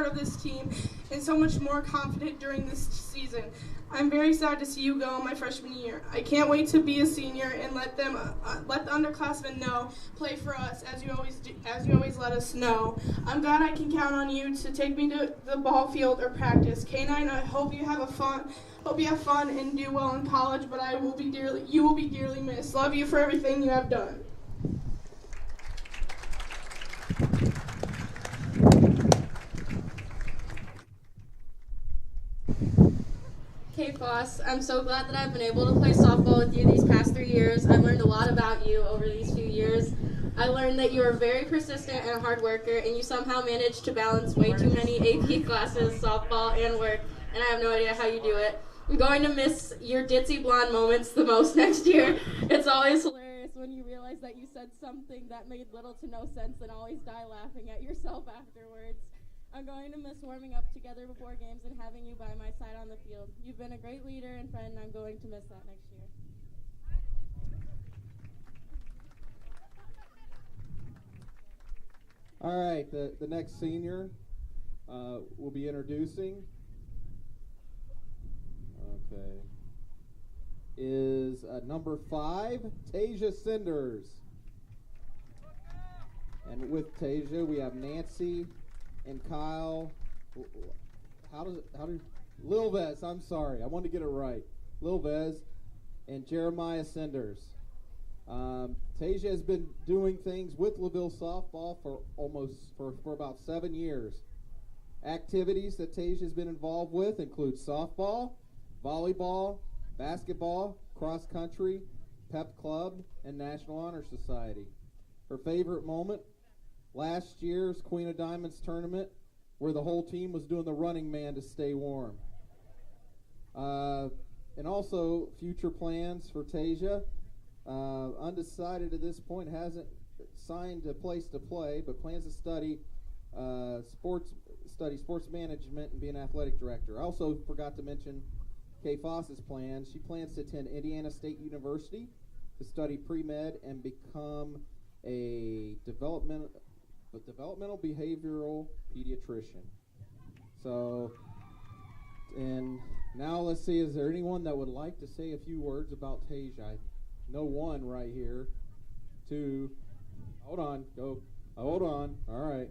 S13: of this team and so much more confident during this season. I'm very sad to see you go in my freshman year. I can't wait to be a senior and let the underclassmen know, play for us as you always do, as you always let us know. I'm glad I can count on you to take me to the ball field or practice. K9, I hope you have fun and do well in college, but you will be dearly missed. Love you for everything you have done.
S16: Hey Foss, I'm so glad that I've been able to play softball with you these past 3 years. I've learned a lot about you over these few years. I learned that you are very persistent and a hard worker, and you somehow manage to balance way too many AP classes, softball, and work, and I have no idea how you do it. I'm going to miss your ditzy blonde moments the most next year. It's always hilarious when you realize that you said something that made little to no sense and always die laughing at yourself afterwards. I'm going to miss warming up together before games and having you by my side on the field. You've been a great leader and friend, and I'm going to miss that next year.
S15: All right, the next senior we'll be introducing is number 5, Taesha Senders. And with Taesha, we have Nancy and Kyle. Lil Vez, I'm sorry, I wanted to get it right. Lil Vez and Jeremiah Senders. Taesha has been doing things with Laville softball for about 7 years. Activities that Taesha has been involved with include softball, volleyball, basketball, cross country, pep club, and National Honor Society. Her favorite moment, last year's Queen of Diamonds tournament, where the whole team was doing the running man to stay warm. And also future plans for Taesha. Undecided at this point, hasn't signed a place to play, but plans to study sports management and be an athletic director. I also forgot to mention Kay Foss's plans. She plans to attend Indiana State University to study pre-med and become a developmental behavioral pediatrician. So, and now let's see, is there anyone that would like to say a few words about Taesha? I know one right here. 2, hold on, all right.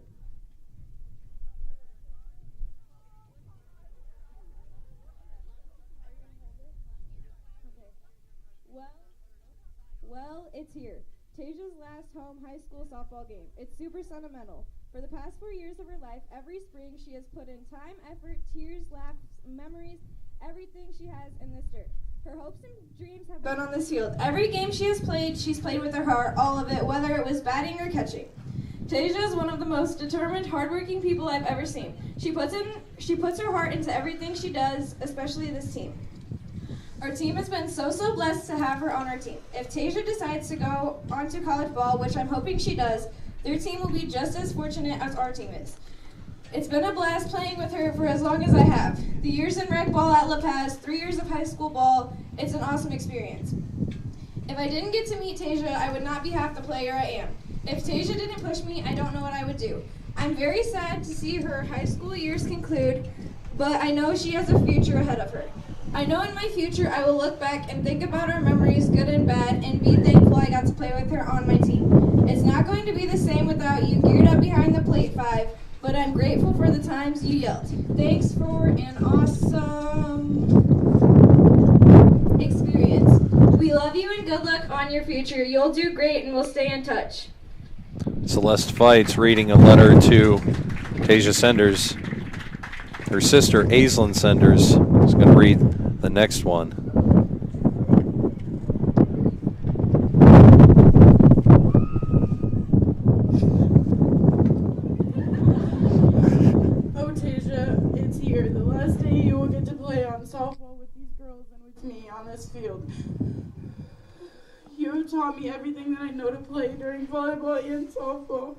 S17: Well, it's here. Taesha's last home high school softball game. It's super sentimental. For the past 4 years of her life, every spring she has put in time, effort, tears, laughs, memories, everything she has in this dirt. Her hopes and dreams have been on this field. Every game she has played, she's played with her heart, all of it, whether it was batting or catching. Taesha is one of the most determined, hardworking people I've ever seen. She puts her heart into everything she does, especially this team. Our team has been so blessed to have her on our team. If Taesha decides to go on to college ball, which I'm hoping she does, their team will be just as fortunate as our team is. It's been a blast playing with her for as long as I have. The years in rec ball at La Paz, 3 years of high school ball, it's an awesome experience. If I didn't get to meet Taesha, I would not be half the player I am. If Taesha didn't push me, I don't know what I would do. I'm very sad to see her high school years conclude, but I know she has a future ahead of her. I know in my future I will look back and think about our memories, good and bad, and be thankful I got to play with her on my team. It's not going to be the same without you geared up behind the plate 5, but I'm grateful for the times you yelled. Thanks for an awesome experience. We love you and good luck on your future. You'll do great and we'll stay in touch.
S2: Celeste Fights reading a letter to Taesha Senders. Her sister, Aislinn Senders, is going to read the next one.
S13: Oh, Taesha, it's here. The last day you will get to play on softball with these girls and with me on this field. You have taught me everything that I know to play during volleyball and softball.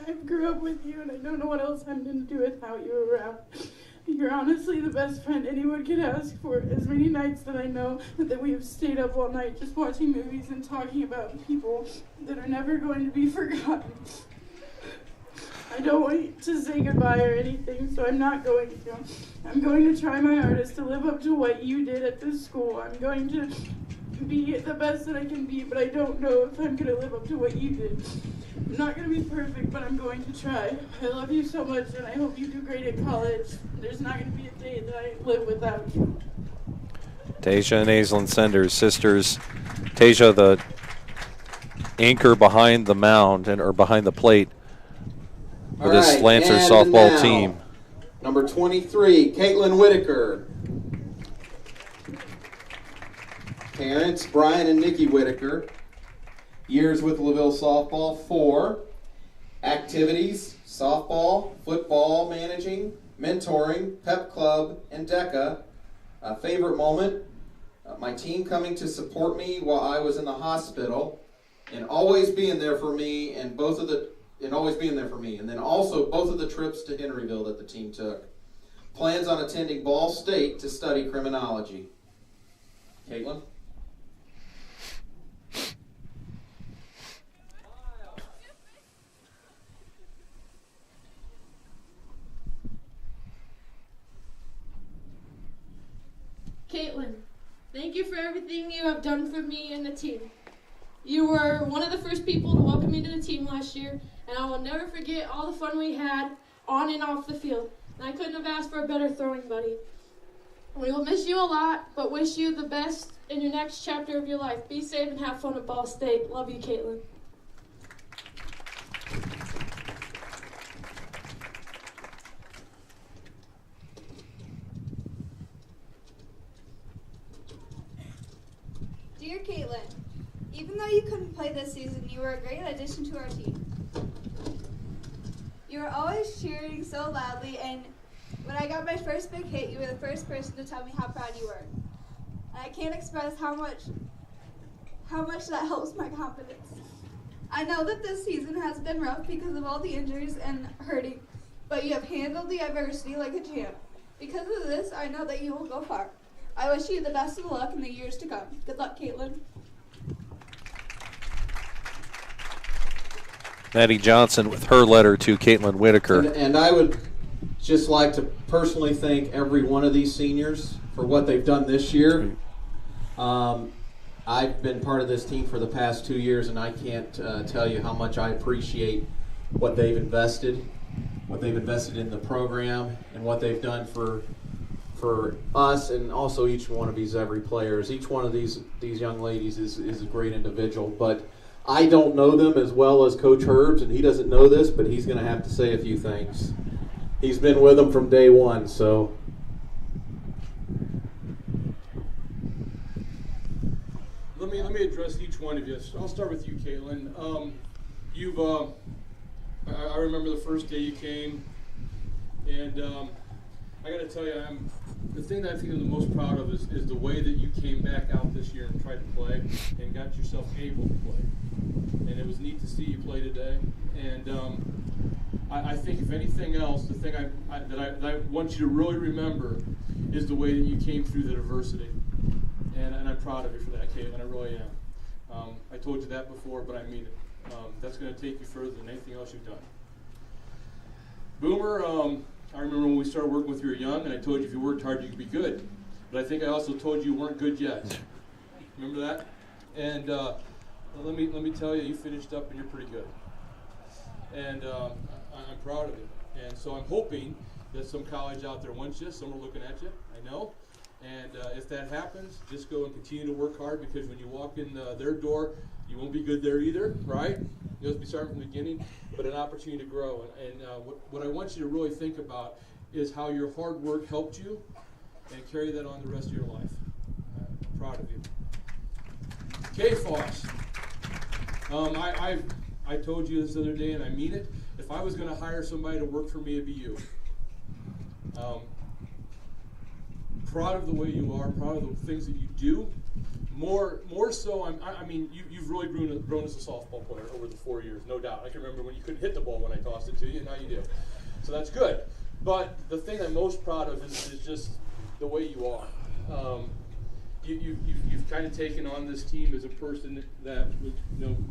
S13: I grew up with you, and I don't know what else I'm going to do without you around. You're honestly the best friend anyone could ask for. As many nights that I know that we have stayed up all night just watching movies and talking about people that are never going to be forgotten. I don't want to say goodbye or anything, so I'm not going to. I'm going to try my hardest to live up to what you did at this school. I'm going to be the best that I can be, but I don't know if I'm going to live up to what you did. I'm not going to be perfect, but I'm going to try. I love you so much, and I hope you do great at college. There's not going to be a day that I live without you.
S2: Taesha and Kaitlyn Senders, sisters. Taesha, the anchor behind the mound or behind the plate for this Lancers softball team.
S15: Number 23, Kaitlyn Whitaker. Parents, Brian and Nikki Whitaker. Years with Laville softball, 4. Activities, softball, football, managing, mentoring, pep club, and DECA. Favorite moment, my team coming to support me while I was in the hospital and always being there for me, and then also both of the trips to Henryville that the team took. Plans on attending Ball State to study criminology. Kaitlyn?
S16: Kaitlyn, thank you for everything you have done for me and the team. You were one of the first people to welcome me to the team last year, and I will never forget all the fun we had on and off the field. And I couldn't have asked for a better throwing buddy. We will miss you a lot, but wish you the best in your next chapter of your life. Be safe and have fun at Ball State. Love you, Kaitlyn.
S18: Dear Kaitlyn, even though you couldn't play this season, you were a great addition to our team. You were always cheering so loudly, and when I got my first big hit, you were the first person to tell me how proud you were. And I can't express how much that helps my confidence. I know that this season has been rough because of all the injuries and hurting, but you have handled the adversity like a champ. Because of this, I know that you will go far. I wish you the best of luck in the years to come. Good luck, Kaitlyn.
S2: Maddie Johnson with her letter to Kaitlyn Whitaker.
S15: And I would just like to personally thank every one of these seniors for what they've done this year. I've been part of this team for the past 2 years, and I can't tell you how much I appreciate what they've invested in the program, and what they've done for us, and also each one of these players. Each one of these young ladies is a great individual, but I don't know them as well as Coach Herbs, and he doesn't know this, but he's going to have to say a few things. He's been with them from day one, so.
S19: Let me address each one of you. I'll start with you, Kaitlyn. I remember the first day you came, and I got to tell you, the thing that I think I'm the most proud of is the way that you came back out this year and tried to play and got yourself able to play. And it was neat to see you play today. And I think, if anything else, the thing that I want you to really remember is the way that you came through the adversity. And I'm proud of you for that, Kaitlyn. I really am. I told you that before, but I mean it. That's going to take you further than anything else you've done. Boomer, I remember when we started working with you were young, and I told you if you worked hard, you could be good. But I think I also told you weren't good yet. Remember that? And let me tell you, you finished up and you're pretty good. And I'm proud of you. And so I'm hoping that some college out there wants you. Some are looking at you, I know. And if that happens, just go and continue to work hard, because when you walk in their door, you won't be good there either, right? You'll be starting from the beginning, but an opportunity to grow. And what I want you to really think about is how your hard work helped you, and carry that on the rest of your life. I'm proud of you. K-Foss. I told you this the other day, and I mean it. If I was going to hire somebody to work for me, it'd be you. proud of the way you are, proud of the things that you do. More so, I mean, you've really grown as a softball player over the 4 years, no doubt. I can remember when you couldn't hit the ball when I tossed it to you, and now you do. So that's good. But the thing I'm most proud of is just the way you are. You've kind of taken on this team as a person that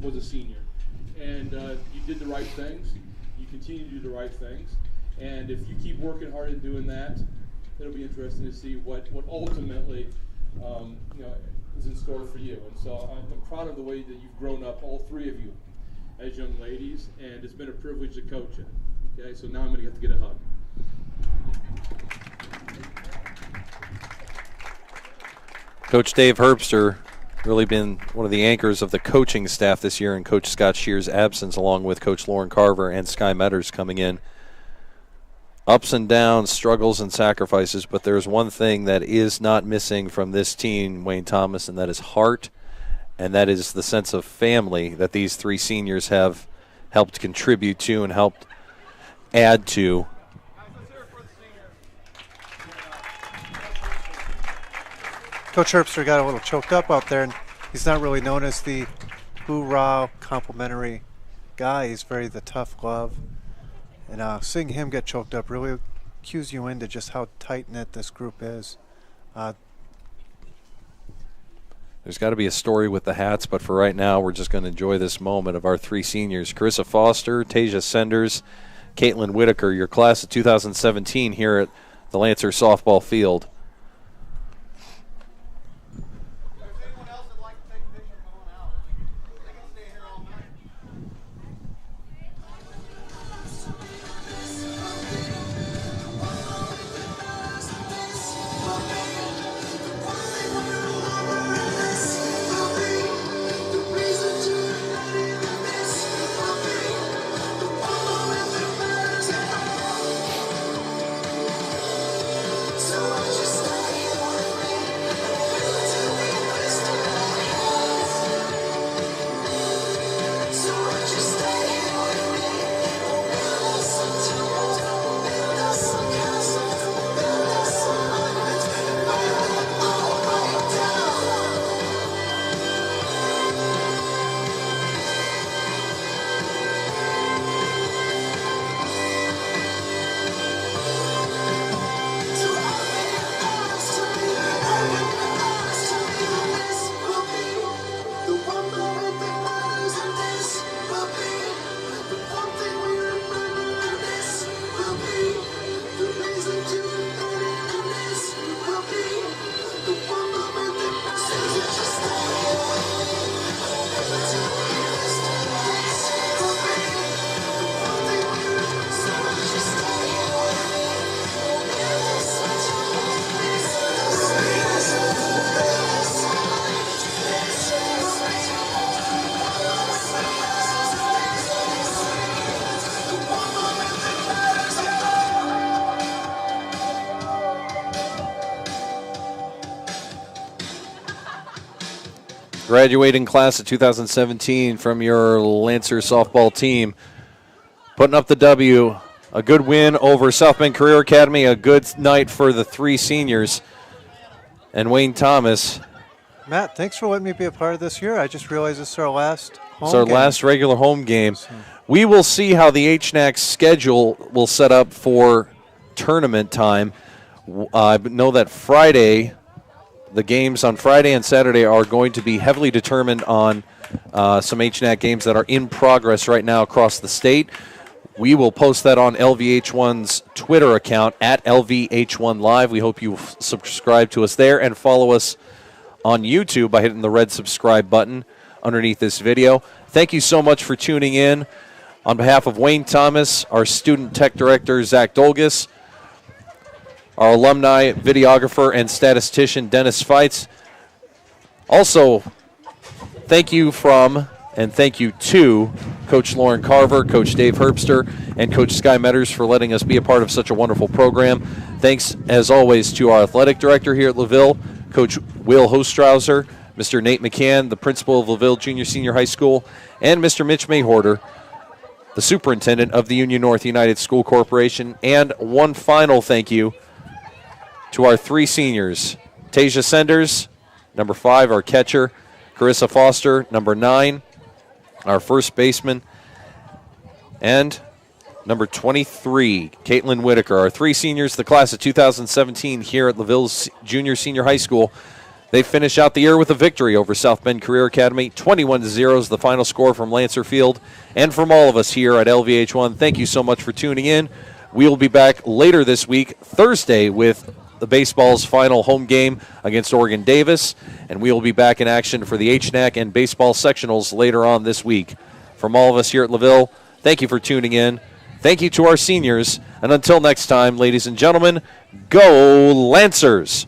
S19: was a senior, and you did the right things. You continue to do the right things, and if you keep working hard at doing that, it'll be interesting to see what ultimately is in store for you. And so I'm proud of the way that you've grown up, all three of you, as young ladies, and it's been a privilege to coach you. Okay, so now I'm going to get a hug.
S2: Coach Dave Herbster really been one of the anchors of the coaching staff this year in Coach Scott Shear's absence, along with Coach Lauren Carver and Sky Metters coming in. Ups and downs, struggles and sacrifices, but there's one thing that is not missing from this team, Wayne Thomas, and that is heart, and that is the sense of family that these three seniors have helped contribute to and helped add to.
S3: Coach Herbster got a little choked up out there, and he's not really known as the hoorah complimentary guy. He's very the tough glove. And seeing him get choked up really cues you into just how tight-knit this group is.
S2: There's got to be a story with the hats, but for right now, we're just going to enjoy this moment of our three seniors. Karissa Foster, Taesha Senders, Kaitlyn Whitaker, your class of 2017 here at the Lancer softball field. Graduating class of 2017 from your Lancer softball team, putting up the W. A good win over South Bend Career Academy, a good night for the three seniors. And Wayne Thomas.
S3: Matt, thanks for letting me be a part of this year. I just realized this is our last home
S2: game. It's our last regular home game. We will see how the HNAC schedule will set up for tournament time. I know that Friday, the games on Friday and Saturday are going to be heavily determined on some HNAC games that are in progress right now across the state. We will post that on LVH1's Twitter account at LVH1 Live. We hope you subscribe to us there and follow us on YouTube by hitting the red subscribe button underneath this video. Thank you so much for tuning in. On behalf of Wayne Thomas, our student tech director, Zach Dolgus, our alumni, videographer, and statistician, Dennis Feitz. Also, thank you from and thank you to Coach Lauren Carver, Coach Dave Herbster, and Coach Sky Metters for letting us be a part of such a wonderful program. Thanks, as always, to our athletic director here at Laville, Coach Will Hostrauser, Mr. Nate McCann, the principal of Laville Junior Senior High School, and Mr. Mitch Mayhorter, the superintendent of the Union North United School Corporation. And one final thank you to our 3 seniors. Taesha Senders, number 5, our catcher. Karissa Foster, number 9, our first baseman. And number 23, Kaitlyn Whitaker. Our 3 seniors, the class of 2017 here at Laville's Junior Senior High School. They finish out the year with a victory over South Bend Career Academy. 21-0 is the final score from Lancer Field. And from all of us here at LVH1, thank you so much for tuning in. We will be back later this week, Thursday, with the baseball's final home game against Oregon Davis. And we will be back in action for the HNAC and baseball sectionals later on this week. From all of us here at Laville, thank you for tuning in. Thank you to our seniors. And until next time, ladies and gentlemen, go Lancers!